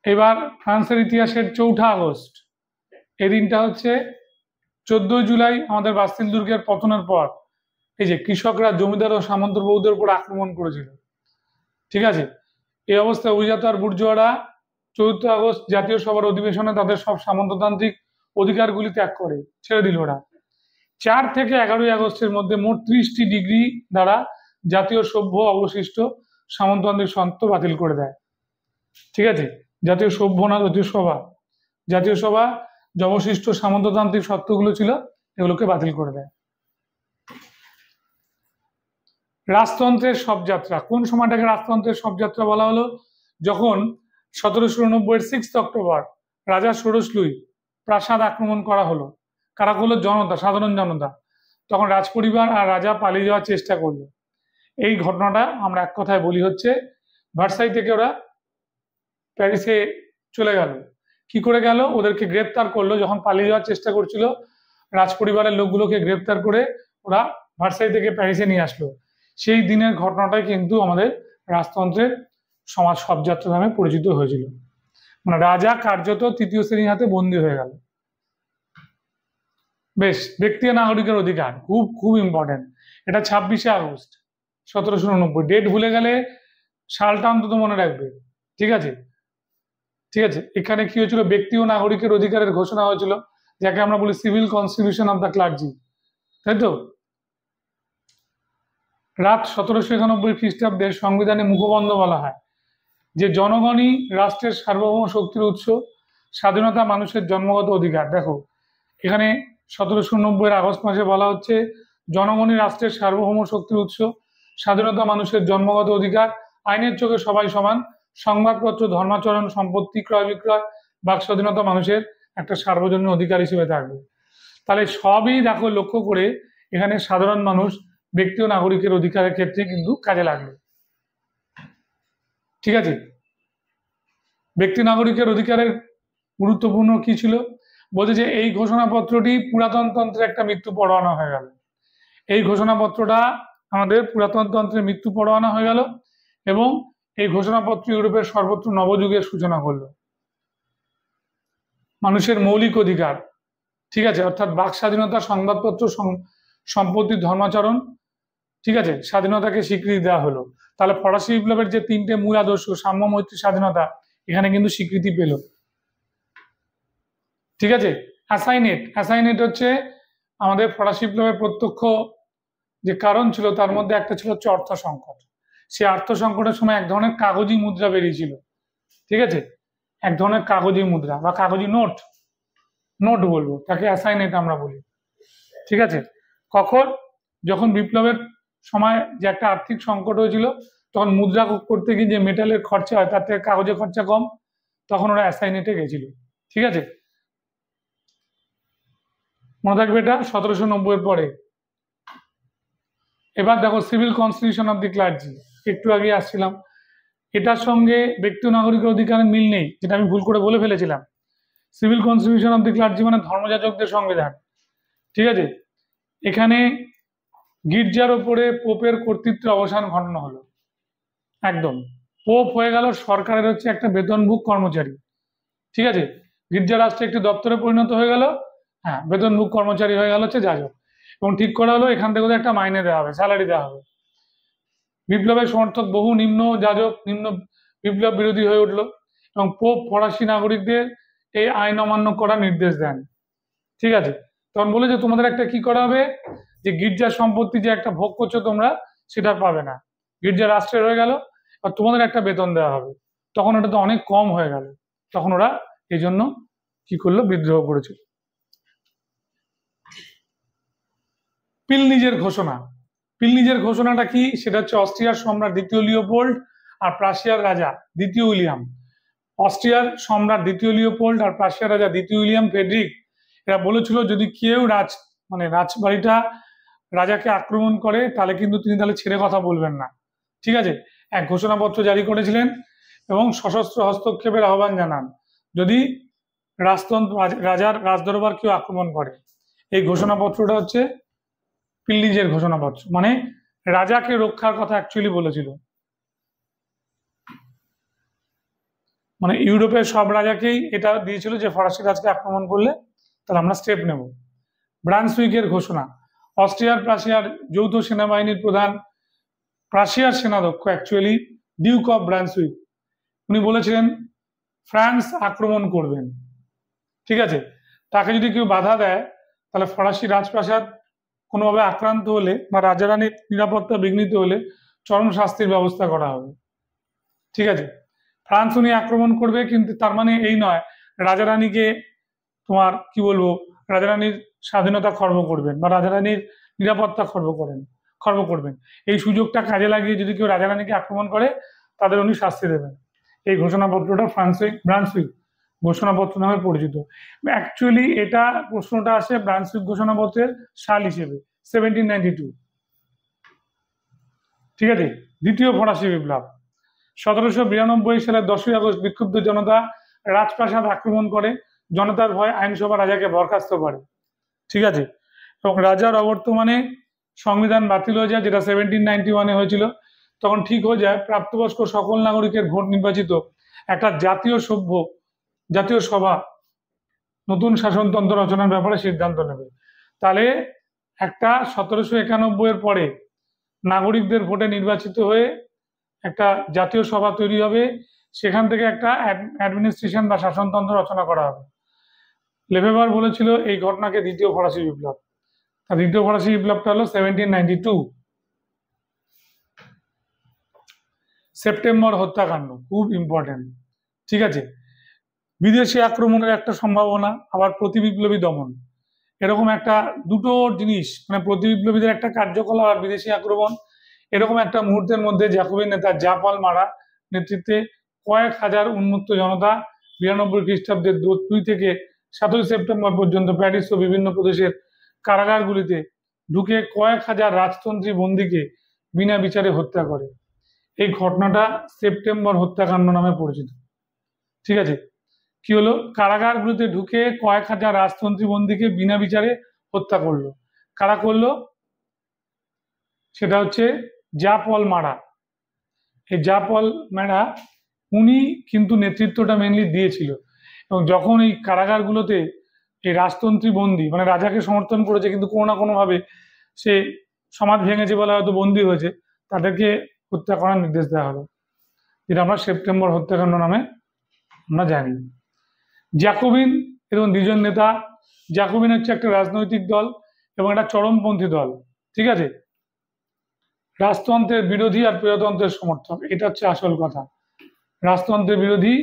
Speaker 1: এবার ফ্রান্সের ইতিহাসের 4 আগস্ট, এই দিনটা হচ্ছে 14 জুলাই আমাদের বাস্তিল দুর্গের পতনের পর এই যে কৃষকরা জমিদার ও সামন্ত প্রভুদের উপর আক্রমণ করেছিল, ঠিক আছে। এই অবস্থায় অভিজাত আর বুর্জোয়ারা 4 আগস্ট জাতীয় সভার অধিবেশনে তাদের সব সামন্ততান্ত্রিক অধিকারগুলি ত্যাগ করে ছেড়ে দিল। ওরা 4 থেকে 11 আগস্টের মধ্যে মোট 30টি ডিগ্রি দ্বারা জাতীয় সভ্য অবশিষ্ট সামন্ততান্ত্রিক সত্ত্ব বাতিল করে দেয়, ঠিক আছে। জাতীয় সভ্য না, জাতীয় সভা যে অবশিষ্ট সামন্ততান্ত্রিক সত্ত্বগুলো ছিল এগুলোকে বাতিল করে দেয়। রাজতন্ত্রের শবযাত্রা, কোন সময়টাকে রাজতন্ত্রের শবযাত্রা বলা হলো? যখন 1789 6 অক্টোবর রাজা ষোড়শলুই প্রাসাদ আক্রমণ করা হলো। কারা করলো? জনতা, সাধারণ জনতা। তখন রাজপরিবার আর রাজা পালিয়ে যাওয়ার চেষ্টা করলো। এই ঘটনাটা আমরা এক কথায় বলি হচ্ছে ভার্সাই থেকে ওরা প্যারিসে চলে গেল। কি করে গেল? ওদেরকে গ্রেপ্তার করলো যখন পালিয়ে যাওয়ার চেষ্টা করছিল। রাজপরিবারের লোকগুলোকে গ্রেপ্তার করে ওরা ভার্সাই থেকে প্যারিসে নিয়ে আসলো। সেই দিনের ঘটনাটাই কিন্তু আমাদের রাজতন্ত্রের সমাজ শবযাত্রা নামে পরিচিত হয়েছিল। মানে রাজা কার্যত তৃতীয় শ্রেণীর হাতে বন্দী হয়ে গেল। বেশ, ব্যক্তি ও নাগরিকের অধিকার খুব খুব ইম্পর্টেন্ট। এটা 26 আগস্ট 1789। ডেট ভুলে গেলে সালটা অন্তত মনে রাখবে, ঠিক আছে, ঠিক আছে। এখানে কি হয়েছিল? ব্যক্তি ও নাগরিকের অধিকারের ঘোষণা হয়েছিল, যাকে আমরা বলি civil constitution of the clergy, তাই তো। রাত 1791 খ্রিস্টাব্দের সংবিধানে মুখবন্ধ বলা হয় যে জনগণই রাষ্ট্রের সার্বভৌম শক্তির উৎস, স্বাধীনতা মানুষের জন্মগত অধিকার। দেখো এখানে 1790 আগস্ট মাসে বলা হচ্ছে জনগণই রাষ্ট্রের সার্বভৌম শক্তির উৎস, স্বাধীনতা মানুষের জন্মগত অধিকার, আইনের চোখে সবাই সমান, সংবাদপত্র, ধর্মাচরণ, সম্পত্তি ক্রয় বিক্রয়, বাক স্বাধীনতা মানুষের একটা সার্বজনীন অধিকার হিসেবে থাকবে। তাহলে সবই দেখো লক্ষ্য করে এখানে সাধারণ মানুষ, ব্যক্তি ও নাগরিকের অধিকারের ক্ষেত্রে কিন্তু কাজে লাগলো, ঠিক আছে। ব্যক্তি নাগরিকের অধিকারের গুরুত্বপূর্ণ কি ছিল, বলছে যে এই ঘোষণাপত্রটি পুরাতনতন্ত্রের একটা মৃত্যু পরোয়ানা হয়ে গেল। এই ঘোষণাপত্রটা আমাদের পুরাতনতন্ত্রের মৃত্যু পরোয়ানা হয়ে গেল এবং এই ঘোষণাপত্র ইউরোপের সর্বত্র নবযুগের সূচনা করলো। মানুষের মৌলিক অধিকার, ঠিক আছে, অর্থাৎ বাক স্বাধীনতা, সংবাদপত্র, সম্পত্তি, ধর্মাচরণ, ঠিক আছে, স্বাধীনতাকে স্বীকৃতি দেওয়া হলো। তাহলে ফরাসি বিপ্লবের যে তিনটে মূল আদর্শ, সাম্য, মৈত্রী, স্বাধীনতা, এখানে কিন্তু স্বীকৃতি পেল। ঠিক আছে। অ্যাসাইনেট হচ্ছে আমাদের ফরাসি বিপ্লবের প্রত্যক্ষ যে কারণ ছিল, তার মধ্যে একটা ছিল হচ্ছে অর্থ সংকট। সেই অর্থ সংকটের সময় এক ধরনের কাগজি মুদ্রা বেরিয়েছিল, ঠিক আছে, এক ধরনের কাগজি মুদ্রা বা কাগজি নোট বলবো, তাকে অ্যাসাইনেট আমরা বলি। ঠিক আছে। কখন? যখন বিপ্লবের সময় যে একটা আর্থিক সংকট হয়েছিল, তখন মুদ্রা করতে গিয়ে যে মেটালের খরচা হয় তার থেকে কাগজের খরচা কম, তখন ওরা অ্যাসাইনেটে গেছিল। ঠিক আছে, মনে থাকবে এটা 1790 এর পরে। এবার দেখো civil constitution of the clergy, একটু আগে আসছিলাম, এটার সঙ্গে ব্যক্তি নাগরিকের অধিকারের মিল নেই, যেটা আমি ভুল করে বলে ফেলেছিলাম। Civil constitution of the clergy মানে ধর্মযাজকদের সংবিধান। ঠিক আছে, এখানে গির্জার ওপরে পোপের কর্তৃত্বের অবসান ঘটানো হলো। একদম পোপ হয়ে গেল সরকারের হচ্ছে একটা বেতনভুক কর্মচারী। ঠিক আছে, গির্জা রাষ্ট্রে একটি দপ্তরে পরিণত হয়ে গেল, হ্যাঁ, বেতনভুক কর্মচারী হয়ে গেল হচ্ছে যাজক। এবং ঠিক করা হলো এখান থেকে একটা মাইনে দেওয়া হবে, স্যালারি দেওয়া হবে। বিপ্লবের সমর্থক বহু নিম্ন যাজক নিম্ন বিপ্লব বিরোধী হয়ে উঠলো এবং পোপ ফরাসি নাগরিকদের এই আইন অমান্য করার নির্দেশ দেন। ঠিক আছে, তখন বলে যে তোমাদের একটা কি করা হবে, যে গির্জার সম্পত্তি যে একটা ভোগ করছো তোমরা, সেটা পাবে না, গির্জা রাষ্ট্রের হয়ে গেল, আর তোমাদের একটা বেতন দেওয়া হবে। তখন এটা তো অনেক কম হয়ে গেল, তখন ওরা এই জন্য কি করলো, বিদ্রোহ করেছিল। পিলনিজের ঘোষণা। পিলনিজের ঘোষণাটা কি? সেটা হচ্ছে অস্ট্রিয়ার সম্রাট দ্বিতীয় লিওপোল্ড আর প্রাশিয়ার রাজা দ্বিতীয় উইলিয়াম। অস্ট্রিয়ার সম্রাট দ্বিতীয় লিওপোল্ড আর প্রাশিয়ার রাজা দ্বিতীয় উইলিয়াম ফেডরিক, এরা বলেছিল যদি কেউ রাজবাড়িটা রাজাকে আক্রমণ করে তাহলে কিন্তু তিনি তাহলে ছেড়ে কথা বলবেন না। ঠিক আছে, এক ঘোষণাপত্র জারি করেছিলেন এবং সশস্ত্র হস্তক্ষেপের আহ্বান জানান যদি রাজার রাজদরবার কেউ আক্রমণ করে। এই ঘোষণাপত্রটা হচ্ছে পিলনিজের ঘোষণাপত্র, মানে রাজাকে রক্ষার কথা অ্যাকচুয়ালি বলেছিল। মানে ইউরোপের সব রাজাকেই এটা দিয়েছিল যে ফরাসি রাজকে আক্রমণ করলে তাহলে আমরা স্টেপ নেব। ব্রান্সউইকের ঘোষণা। অস্ট্রিয়ার প্রাশিয়ার যৌথ সেনাবাহিনীর প্রধান, প্রাশিয়ার সেনাধ্যক্ষ অ্যাকচুয়ালি ডিউক অফ ব্রান্সউইক, উনি বলেছিলেন ফ্রান্স আক্রমণ করবেন। ঠিক আছে, তাকে যদি কেউ বাধা দেয় তাহলে ফরাসি রাজপ্রাসাদ কোনোভাবে আক্রান্ত হলে বা রাজারানীর নিরাপত্তা বিঘ্নিত হলে চরম শাস্তির ব্যবস্থা করা হবে। ঠিক আছে, ফ্রান্স উনি আক্রমণ করবে, কিন্তু তার মানে এই নয় রাজারানীকে তোমার কি বলবো, রাজারানীর স্বাধীনতা খর্ব করবেন বা রাজারানীর নিরাপত্তা খর্ব করবেন। এই সুযোগটা কাজে লাগিয়ে যদি কেউ রাজারানীকে আক্রমণ করে তাদের উনি শাস্তি দেবেন। এই ঘোষণাপত্রটা ব্রান্সউইক ঘোষণাপত্র নামে পরিচিত। অ্যাকচুয়ালি এটা প্রশ্নটা আসে ব্রান্সউইক ঘোষণাপত্রের সাল হিসেবে 1792। ঠিক আছে, দ্বিতীয় ফরাসি বিপ্লব। 1792 সালের 10ই আগস্ট বিক্ষুব্ধ জনতা রাজপ্রাসাদ আক্রমণ করে, জনতার ভয় আইনসভা রাজাকে বরখাস্ত করে। ঠিক আছে, এবং রাজার অবর্তমানে সংবিধান বাতিল হয়ে যায়, যেটা 1791 হয়েছিল। তখন ঠিক হয়ে যায় প্রাপ্তবয়স্ক সকল নাগরিকের ভোট নির্বাচিত একটা জাতীয় সভা নতুন শাসনতন্ত্র রচনার ব্যাপারে সিদ্ধান্ত নেবে। তাহলে একটা 1791 এর পরে নাগরিকদের ভোটে নির্বাচিত হয়ে একটা জাতীয় সভা তৈরি হবে, সেখান থেকে একটা অ্যাডমিনিস্ট্রেশন বা শাসনতন্ত্র রচনা করা হবে। লেফেভার বলেছিল এই ঘটনাকে দ্বিতীয় ফরাসি বিপ্লব। আর দ্বিতীয় ফরাসি বিপ্লবটা হলো 1792। সেপ্টেম্বর হত্যাকাণ্ড খুব ইম্পর্টেন্ট। ঠিক আছে, বিদেশি আক্রমণের একটা সম্ভাবনা, আবার প্রতিবিপ্লবী দমন, এরকম একটা দুটো জিনিস, মানে প্রতিবিপ্লবীদের একটা কার্যকলাপ আর বিদেশি আক্রমণ, এরকম একটা মুহূর্তের মধ্যে জ্যাকোবিন নেতা জা পল মারা নেতৃত্বে কয়েক হাজার উন্মুক্ত জনতা 92 খ্রিস্টাব্দের 2 থেকে 7 সেপ্টেম্বর পর্যন্ত প্যারিস ও বিভিন্ন প্রদেশের কারাগারগুলিতে ঢুকে কয়েক হাজার রাজতন্ত্রী বন্দীকে বিনা বিচারে হত্যা করে। এই ঘটনাটা সেপ্টেম্বর হত্যাকাণ্ড নামে পরিচিত। ঠিক আছে, কি হলো, কারাগারগুলোতে ঢুকে কয়েক হাজার রাজতন্ত্রী বন্দীকে বিনা বিচারে হত্যা করলো। কারা করলো? সেটা হচ্ছে জাপল মারা। এই জাপল মারা উনি কিন্তু নেতৃত্বটা মেনলি দিয়েছিল। এবং যখন এই কারাগারগুলোতে এই রাজতন্ত্রী বন্দী মানে রাজাকে সমর্থন করেছে কিন্তু কোনো না কোনোভাবে সে সমাজ ভেঙেছে বলে হয়তো বন্দী হয়েছে, তাদেরকে হত্যা করার নির্দেশ দেওয়া হলো, যেটা আমরা সেপ্টেম্বর হত্যাকাণ্ড নামে আমরা জানি। জ্যাকোবিন এবং দুজন নেতা। জ্যাকোবিন হচ্ছে একটা রাজনৈতিক দল এবং একটা চরমপন্থী দল, ঠিক আছে, রাজতন্ত্রের বিরোধী আর প্রজাতন্ত্রের সমর্থক, এটা হচ্ছে আসল কথা। রাজতন্ত্রের বিরোধী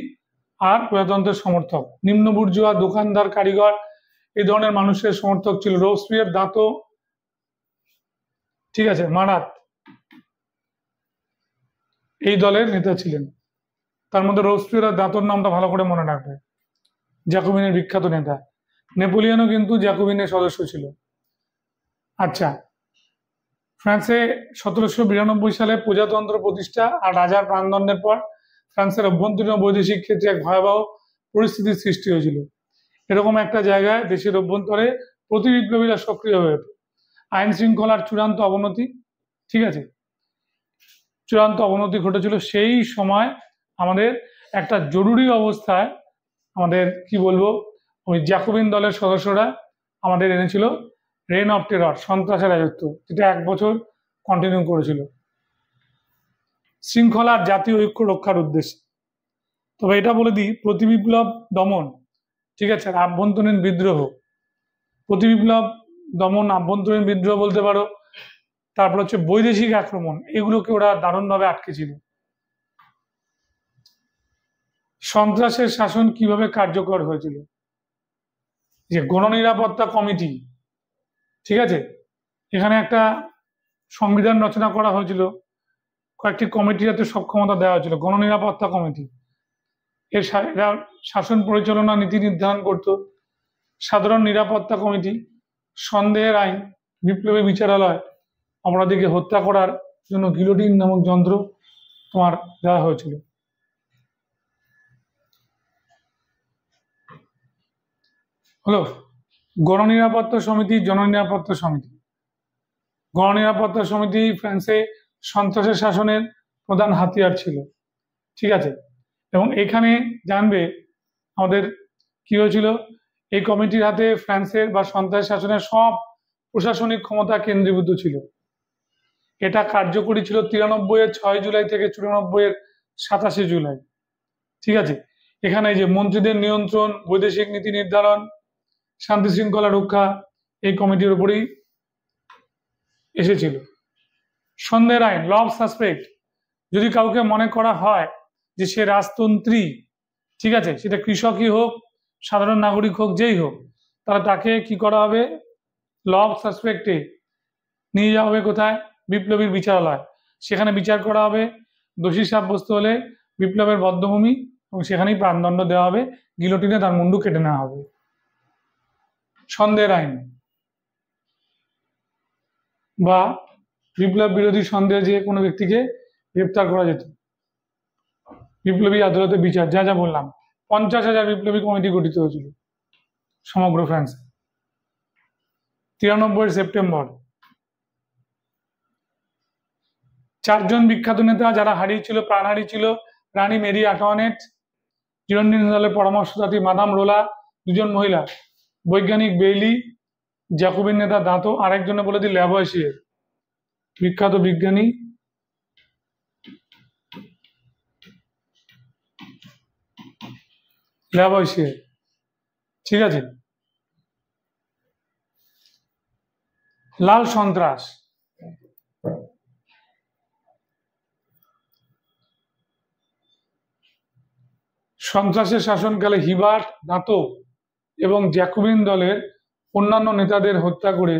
Speaker 1: আর প্রজাতন্ত্রের সমর্থক, নিম্ন বুর্জোয়া, দোকানদার, কারিগর, এই ধরনের মানুষের সমর্থক ছিল। রোবসপিয়ার, দাঁতো, ঠিক আছে, মারাত এই দলের নেতা ছিলেন। তার মধ্যে রোবসপিয়ার আর দাঁতোর নামটা ভালো করে মনে রাখবে, জ্যাকোবিনের বিখ্যাত নেতা। নেপোলিয়নও কিন্তু জ্যাকোবিনের সদস্য ছিল। আচ্ছা, ফ্রান্সে 1792 সালে প্রজাতন্ত্র প্রতিষ্ঠা আর রাজার প্রাণদণ্ডের পর ফ্রান্সের অভ্যন্তরীণ ও বৈদেশিক ক্ষেত্রে এক ভয়াবহ পরিস্থিতির সৃষ্টি হয়েছিল। এরকম একটা জায়গায় দেশের অভ্যন্তরে প্রতি বিপ্লবীরা সক্রিয় হয়ে ওঠে। আইন শৃঙ্খলার চূড়ান্ত অবনতি, ঠিক আছে, চূড়ান্ত অবনতি ঘটেছিল। সেই সময় আমাদের একটা জরুরি অবস্থায় আমাদের কি বলবো ওই জ্যাকোবিন দলের সদস্যরা আমাদের এনেছিল রেইন অফ টেরর, সন্ত্রাসের রাজত্ব, যেটা 1 বছর কন্টিনিউ করেছিল শৃঙ্খলার জাতীয় ঐক্য রক্ষার উদ্দেশ্যে। তবে এটা বলে দিই, প্রতি বিপ্লব দমন, ঠিক আছে, আভ্যন্তরীণ বিদ্রোহ, প্রতি বিপ্লব দমন, আভ্যন্তরীণ বিদ্রোহ বলতে পারো, তারপর হচ্ছে বৈদেশিক আক্রমণ, এগুলোকে ওরা দারুণভাবে আটকেছিল। সন্ত্রাসের শাসন কিভাবে কার্যকর হয়েছিল? যে গণনিরাপত্তা কমিটি, ঠিক আছে, এখানে একটা সংবিধান রচনা করা হয়েছিল, কয়েকটি কমিটির হাতে সক্ষমতা দেওয়া হয়েছিল। গণনিরাপত্তা কমিটি এরা শাসন পরিচালনা নীতি নির্ধারণ করত। সাধারণ নিরাপত্তা কমিটি, সন্দেহের আইন, বিপ্লবী বিচারালয়, অপরাধীকে হত্যা করার জন্য গিলোটিন নামক যন্ত্র তোমার দেওয়া হয়েছিল। হলো গণনিরাপত্তা সমিতি, জননিরাপত্তা সমিতি। গণনিরাপত্তা সমিতি ফ্রান্সে সন্ত্রাসের শাসনের প্রধান হাতিয়ার ছিল, ঠিক আছে, এবং এখানে জানবে আমাদের কি হয়েছিল, এই কমিটির হাতে ফ্রান্সের বা সন্ত্রাস শাসনের সব প্রশাসনিক ক্ষমতা কেন্দ্রীভূত ছিল। এটা কার্যকরী ছিল 93-এর 6 জুলাই থেকে 94-এর 27 জুলাই, ঠিক আছে। এখানে যে মন্ত্রীদের নিয়ন্ত্রণ, বৈদেশিক নীতি নির্ধারণ, শান্তি শৃঙ্খলা রক্ষা এই কমিটির উপরেই এসেছিল। সন্দেহের আইন, ল অফ সাসপেক্ট, যদি কাউকে মনে করা হয় যে সে রাজতন্ত্রী, ঠিক আছে, সেটা কৃষকই হোক, সাধারণ নাগরিক হোক, যেই হোক, তাহলে তাকে কি করা হবে, ল অফ সাসপেক্টে নিয়ে যাওয়া হবে কোথায়, বিপ্লবীর বিচারালয়, সেখানে বিচার করা হবে, দোষী সাব্যস্ত হলে বিপ্লবের বধ্যভূমি এবং সেখানেই প্রাণদণ্ড দেওয়া হবে, গিলোটিনে তার মুন্ডু কেটে নেওয়া হবে। সন্দেহের আইন বা বিপ্লব বিরোধী সন্দেহে যে কোনো ব্যক্তিকে গ্রেপ্তার করা যেত। বিপ্লবী আদালতে বিচার, যা যা বললাম। 50,000 বিপ্লবী কমিটি গঠিত হয়েছিল সমগ্র ফ্রান্সে। 93 সেপ্টেম্বর 4 জন বিখ্যাত নেতা যারা হারিয়েছিল, প্রাণ হারিয়েছিল, রানী মেরি আটোয়ানেট, চিরঞ্জীব দলের পরামর্শদাত্রী মাদাম রোলা, 2 জন মহিলা, বৈজ্ঞানিক বেইলি, জ্যাকোবিন নেতা দাঁতো, আরেকজনে বলে দিই ল্যাভয়েসিয়ের, বিখ্যাত বিজ্ঞানী ল্যাভয়েসিয়ের, ঠিক আছে। লাল সন্ত্রাস, সন্ত্রাসের শাসনকালে হিবার্ট, দাঁতো এবং জ্যাকোবিন দলের অন্যান্য নেতাদের হত্যা করে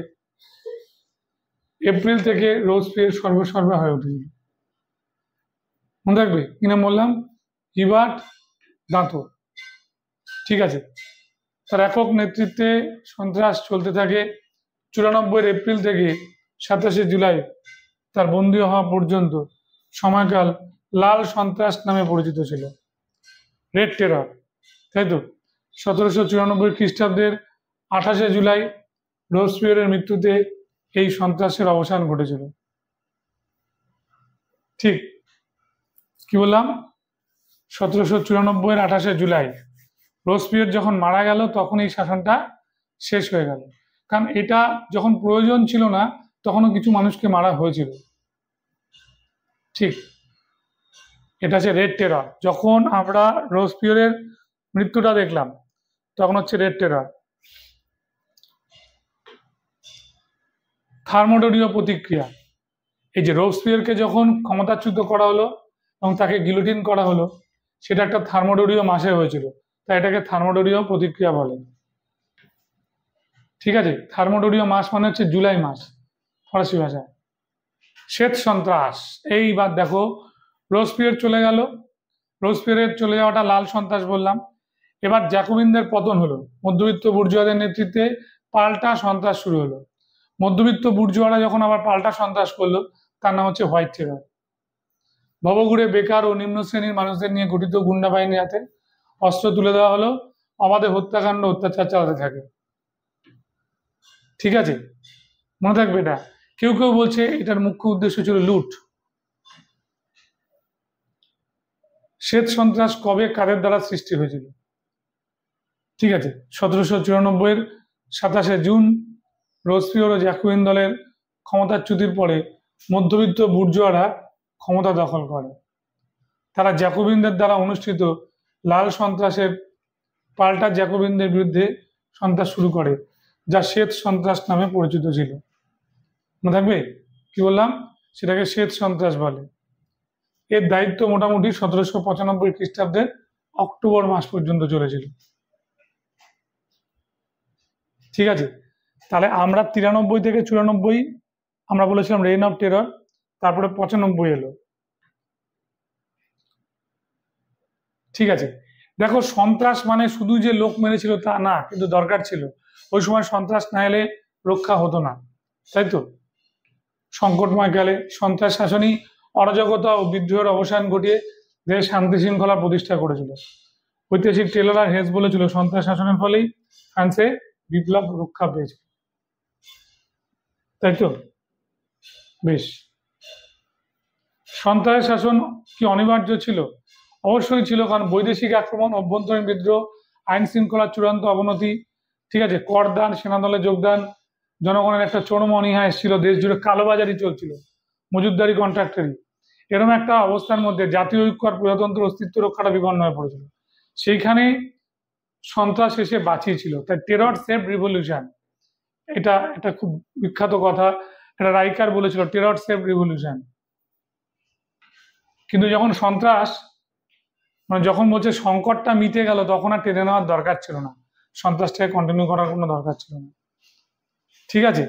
Speaker 1: এপ্রিল থেকে রোবসপিয়ার সর্বসর্বা হয়ে উঠেছিল। মনে রাখবে কি নাম বললাম, হিবার্ট, দাঁতো, ঠিক আছে। তার একক নেতৃত্বে সন্ত্রাস চলতে থাকে। 94 এপ্রিল থেকে 27 জুলাই তার বন্দী হওয়া পর্যন্ত সময়কাল লাল সন্ত্রাস নামে পরিচিত ছিল। রেড টেরর, তাই তো? 1794 খ্রিস্টাব্দের 28শে জুলাই রোবসপিয়ারের মৃত্যুতে এই সন্ত্রাসের অবসান ঘটেছিল। ঠিক কি বললাম? 1794 28শে জুলাই রোবসপিয়ার যখন মারা গেল তখন এই শাসনটা শেষ হয়ে গেল। কারণ এটা যখন প্রয়োজন ছিল না তখনও কিছু মানুষকে মারা হয়েছিল। ঠিক, এটা হচ্ছে রেড টেরর। যখন আমরা রোবসপিয়ারের মৃত্যুটা দেখলাম তখন হচ্ছে রেড টেরর। থার্মোডোরীয় প্রতিক্রিয়া, এই যে রোবসপিয়ারকে যখন ক্ষমতাচ্যুত করা হলো এবং তাকে গিলোটিন করা হলো, সেটা একটা থার্মোডোরীয় মাসে হয়েছিল, তাই এটাকে থার্মোডোরীয় প্রতিক্রিয়া বলে। ঠিক আছে, থার্মোডোরীয় মাস মানে হচ্ছে জুলাই মাস ফরাসি ভাষায়। শ্বেত সন্ত্রাস, এইবার দেখো রোবসপিয়ার চলে গেল, রোবসপিয়ারের চলে যাওয়াটা লাল সন্ত্রাস বললাম। এবার জ্যাকোবিনদের পতন হলো, মধ্যবিত্ত বুর্জোয়াদের নেতৃত্বে পাল্টা সন্ত্রাস শুরু হলো। মধ্যবিত্ত বুর্জোয়ারা যখন আবার পাল্টা সন্ত্রাস করলো তার নাম হচ্ছে হোয়াইট টেরর। ভবঘুরে বেকার ও নিম্ন শ্রেণীর মানুষদের নিয়ে গঠিত গুন্ডা বাহিনীর হাতে অস্ত্র তুলে দেওয়া হলো, অবাধে হত্যাকাণ্ড অত্যাচার চালাতে থাকে। ঠিক আছে, মনে থাকবে এটা। কেউ কেউ বলছে এটার মুখ্য উদ্দেশ্য ছিল লুট। শ্বেত সন্ত্রাস কবে কাদের দ্বারা সৃষ্টি হয়েছিল? ঠিক আছে, 1794 27শে জুন রোবসপিয়ার ও জ্যাকোবিন দলের ক্ষমতাচ্যুতির পরে মধ্যবিত্ত বুর্জোয়ারা ক্ষমতা দখল করে। তারা জ্যাকোবিনদের দ্বারা অনুষ্ঠিত লাল সন্ত্রাসের পাল্টা জ্যাকোবিনদের বিরুদ্ধে সন্ত্রাস শুরু করে, যা শ্বেত সন্ত্রাস নামে পরিচিত ছিল। মনে থাকবে কি বললাম? সেটাকে শ্বেত সন্ত্রাস বলে। এর দায়িত্ব মোটামুটি 1795 খ্রিস্টাব্দের অক্টোবর মাস পর্যন্ত চলেছিল। ঠিক আছে, তাহলে আমরা 93 থেকে 94 আমরা বলেছিলাম রেইন অফ টেরর, তারপরে 95 এলো। ঠিক আছে, দেখো সন্ত্রাস মানে শুধু যে লোক মেরেছিল তা না, কিন্তু দরকার ছিল। ওই সময় সন্ত্রাস না এলে রক্ষা হতো না, তাই তো? সংকটময় কালে সন্ত্রাস শাসনই অরাজকতা ও বিদ্রোহের অবসান ঘটিয়ে দেশ শান্তি শৃঙ্খলা প্রতিষ্ঠা করেছিল। ঐতিহাসিক টেলর আর হেস বলেছিল সন্ত্রাস শাসনের ফলেই ফ্রান্সে বিপ্লব রক্ষা পেয়েছে, তাই তো? বেশ, সন্ত্রাস শাসন কি অনিবার্য ছিল? অবশ্যই ছিল, কারণ বৈদেশিক আক্রমণ, অভ্যন্তরীণ বিদ্রোহ, আইন শৃঙ্খলার চূড়ান্ত অবনতি, ঠিক আছে, করদান, সেনাদলে যোগদান, জনগণের একটা চরম অনীহা এসেছিল, দেশ জুড়ে কালোবাজারি চলছিল, মজুদদারি, কন্ট্রাক্টরি। এরকম একটা অবস্থার মধ্যে জাতীয় ঐক্য আর প্রজাতন্ত্রের অস্তিত্ব রক্ষাটা বিপন্ন হয়ে পড়েছিল। সেইখানে সন্ত্রাস এসে বাঁচিয়েছিল, তাই টেরর সেভ রিভলিউশন, এটা একটা খুব বিখ্যাত কথা, এটা রাইকার বলেছিল, টেরর সেভ রিভলিউশন। কিন্তু যখন সন্ত্রাস মানে যখন বলছে সংকটটা মিটে গেল, তখন আর টেনে নেওয়ার দরকার ছিল না, সন্ত্রাসটাকে কন্টিনিউ করার কোনো দরকার ছিল না। ঠিক আছে,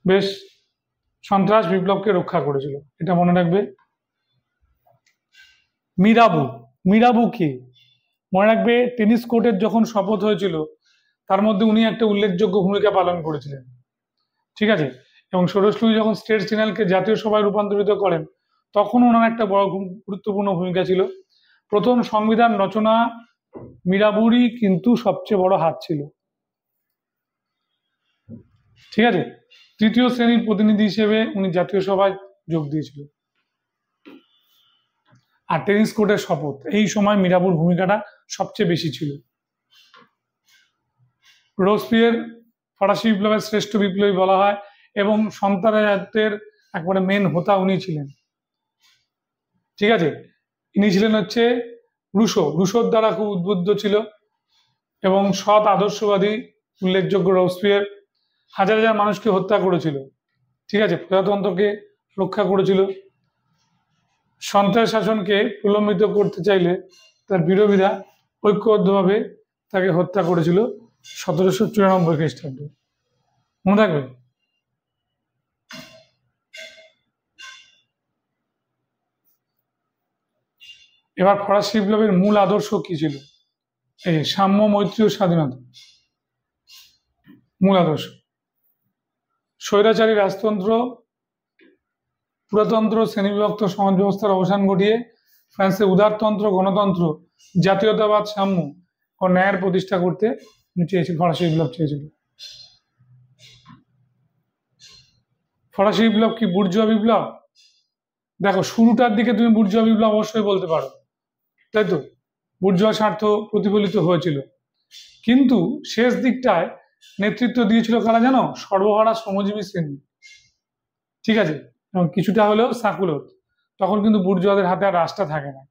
Speaker 1: বেশ, সন্ত্রাস বিপ্লবকে রক্ষা করেছিল, এটা মনে রাখবে। মিরাবু, মিরাবু কি মনে রাখবে? টেনিস কোর্টের যখন শপথ হয়েছিল তার মধ্যে উনি একটা উল্লেখযোগ্য ভূমিকা পালন করেছিলেন। ঠিক আছে, এবং ষোড়শ লুই যখন স্টেট চ্যানেলকে জাতীয় সভায় রূপান্তরিত করেন তখন ওনার একটা বড় গুরুত্বপূর্ণ ভূমিকা ছিল। প্রথম সংবিধান রচনা মিরাবুরই কিন্তু সবচেয়ে বড় হাত ছিল। ঠিক আছে, তৃতীয় শ্রেণীর প্রতিনিধি হিসেবে উনি জাতীয় সভায় যোগ দিয়েছিল। আর টেনিস কোর্টের শপথ, এই সময় মিরাবুর ভূমিকাটা সবচেয়ে বেশি ছিল। রোবসপিয়ার ফরাসি বিপ্লবের শ্রেষ্ঠ বিপ্লবী বলা হয় এবং সন্ত্রাসের একবারে মেন হোতা উনি ছিলেন। ঠিক আছে, ইনি ছিলেন হচ্ছে রুশোর দ্বারা খুব উদ্বুদ্ধ ছিল এবং সৎ আদর্শবাদী উল্লেখযোগ্য রোবসপিয়ার হাজার হাজার মানুষকে হত্যা করেছিল। ঠিক আছে, প্রজাতন্ত্রকে রক্ষা করেছিল। সন্ত্রাস শাসনকে প্রলম্বিত করতে চাইলে তার বিরোধীরা ঐক্যবদ্ধভাবে তাকে হত্যা করেছিল 1794 খ্রিস্টাব্দে, মনে থাকবে। এবার ফরাসি বিপ্লবের মূল আদর্শ কি ছিল? এই সাম্য, মৈত্রী ও স্বাধীনতা মূল আদর্শ। স্বৈরাচারী রাজতন্ত্র, পুরাতন্ত্র, শ্রেণীবিভক্ত সমাজ ব্যবস্থার অবসান ঘটিয়ে ফ্রান্সে উদারতন্ত্র, গণতন্ত্র, জাতীয়তাবাদ, সাম্য ও ন্যায়ের প্রতিষ্ঠা করতে চেয়েছিল, ফরাসি বিপ্লব চেয়েছিল। ফরাসি বিপ্লব কি বুর্জোয়া বিপ্লব? দেখো, শুরুটার দিকে তুমি বুর্জোয়া বিপ্লব অবশ্যই বলতে পারো, তাই তো, বুর্জোয়া স্বার্থ প্রতিফলিত হয়েছিল, কিন্তু শেষ দিকটায় নেতৃত্ব দিয়েছিল কারা জানো? সর্বহারা শ্রমজীবী শ্রেণী, ঠিক আছে, এবং কিছুটা হলেও সাকুলত। তখন কিন্তু বুর্জোয়াদের হাতে আর রাশটা থাকে না,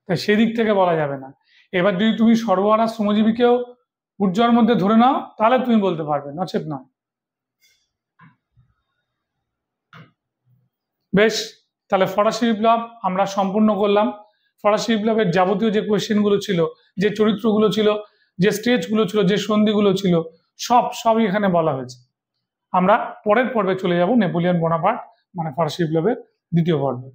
Speaker 1: তাই সেদিক থেকে বলা যাবে না। এবার যদি তুমি সর্বহারা শ্রমজীবীকেও বুর্জোয়ার মধ্যে ধরে নাও, তাহলে তুমি বলতে পারবে, নচেত না। বেশ, তাহলে ফরাসি বিপ্লব আমরা সম্পূর্ণ করলাম। ফরাসি বিপ্লবের যাবতীয় যে কোয়েশ্চেনগুলো ছিল, যে চরিত্রগুলো ছিল, যে স্টেজগুলো ছিল, যে সন্ধিগুলো ছিল, সবই এখানে বলা হয়েছে। আমরা পরের পর্বে চলে যাব নেপোলিয়ন বোনাপার্ট মানে ফরাসি বিপ্লবের দ্বিতীয় পর্বে।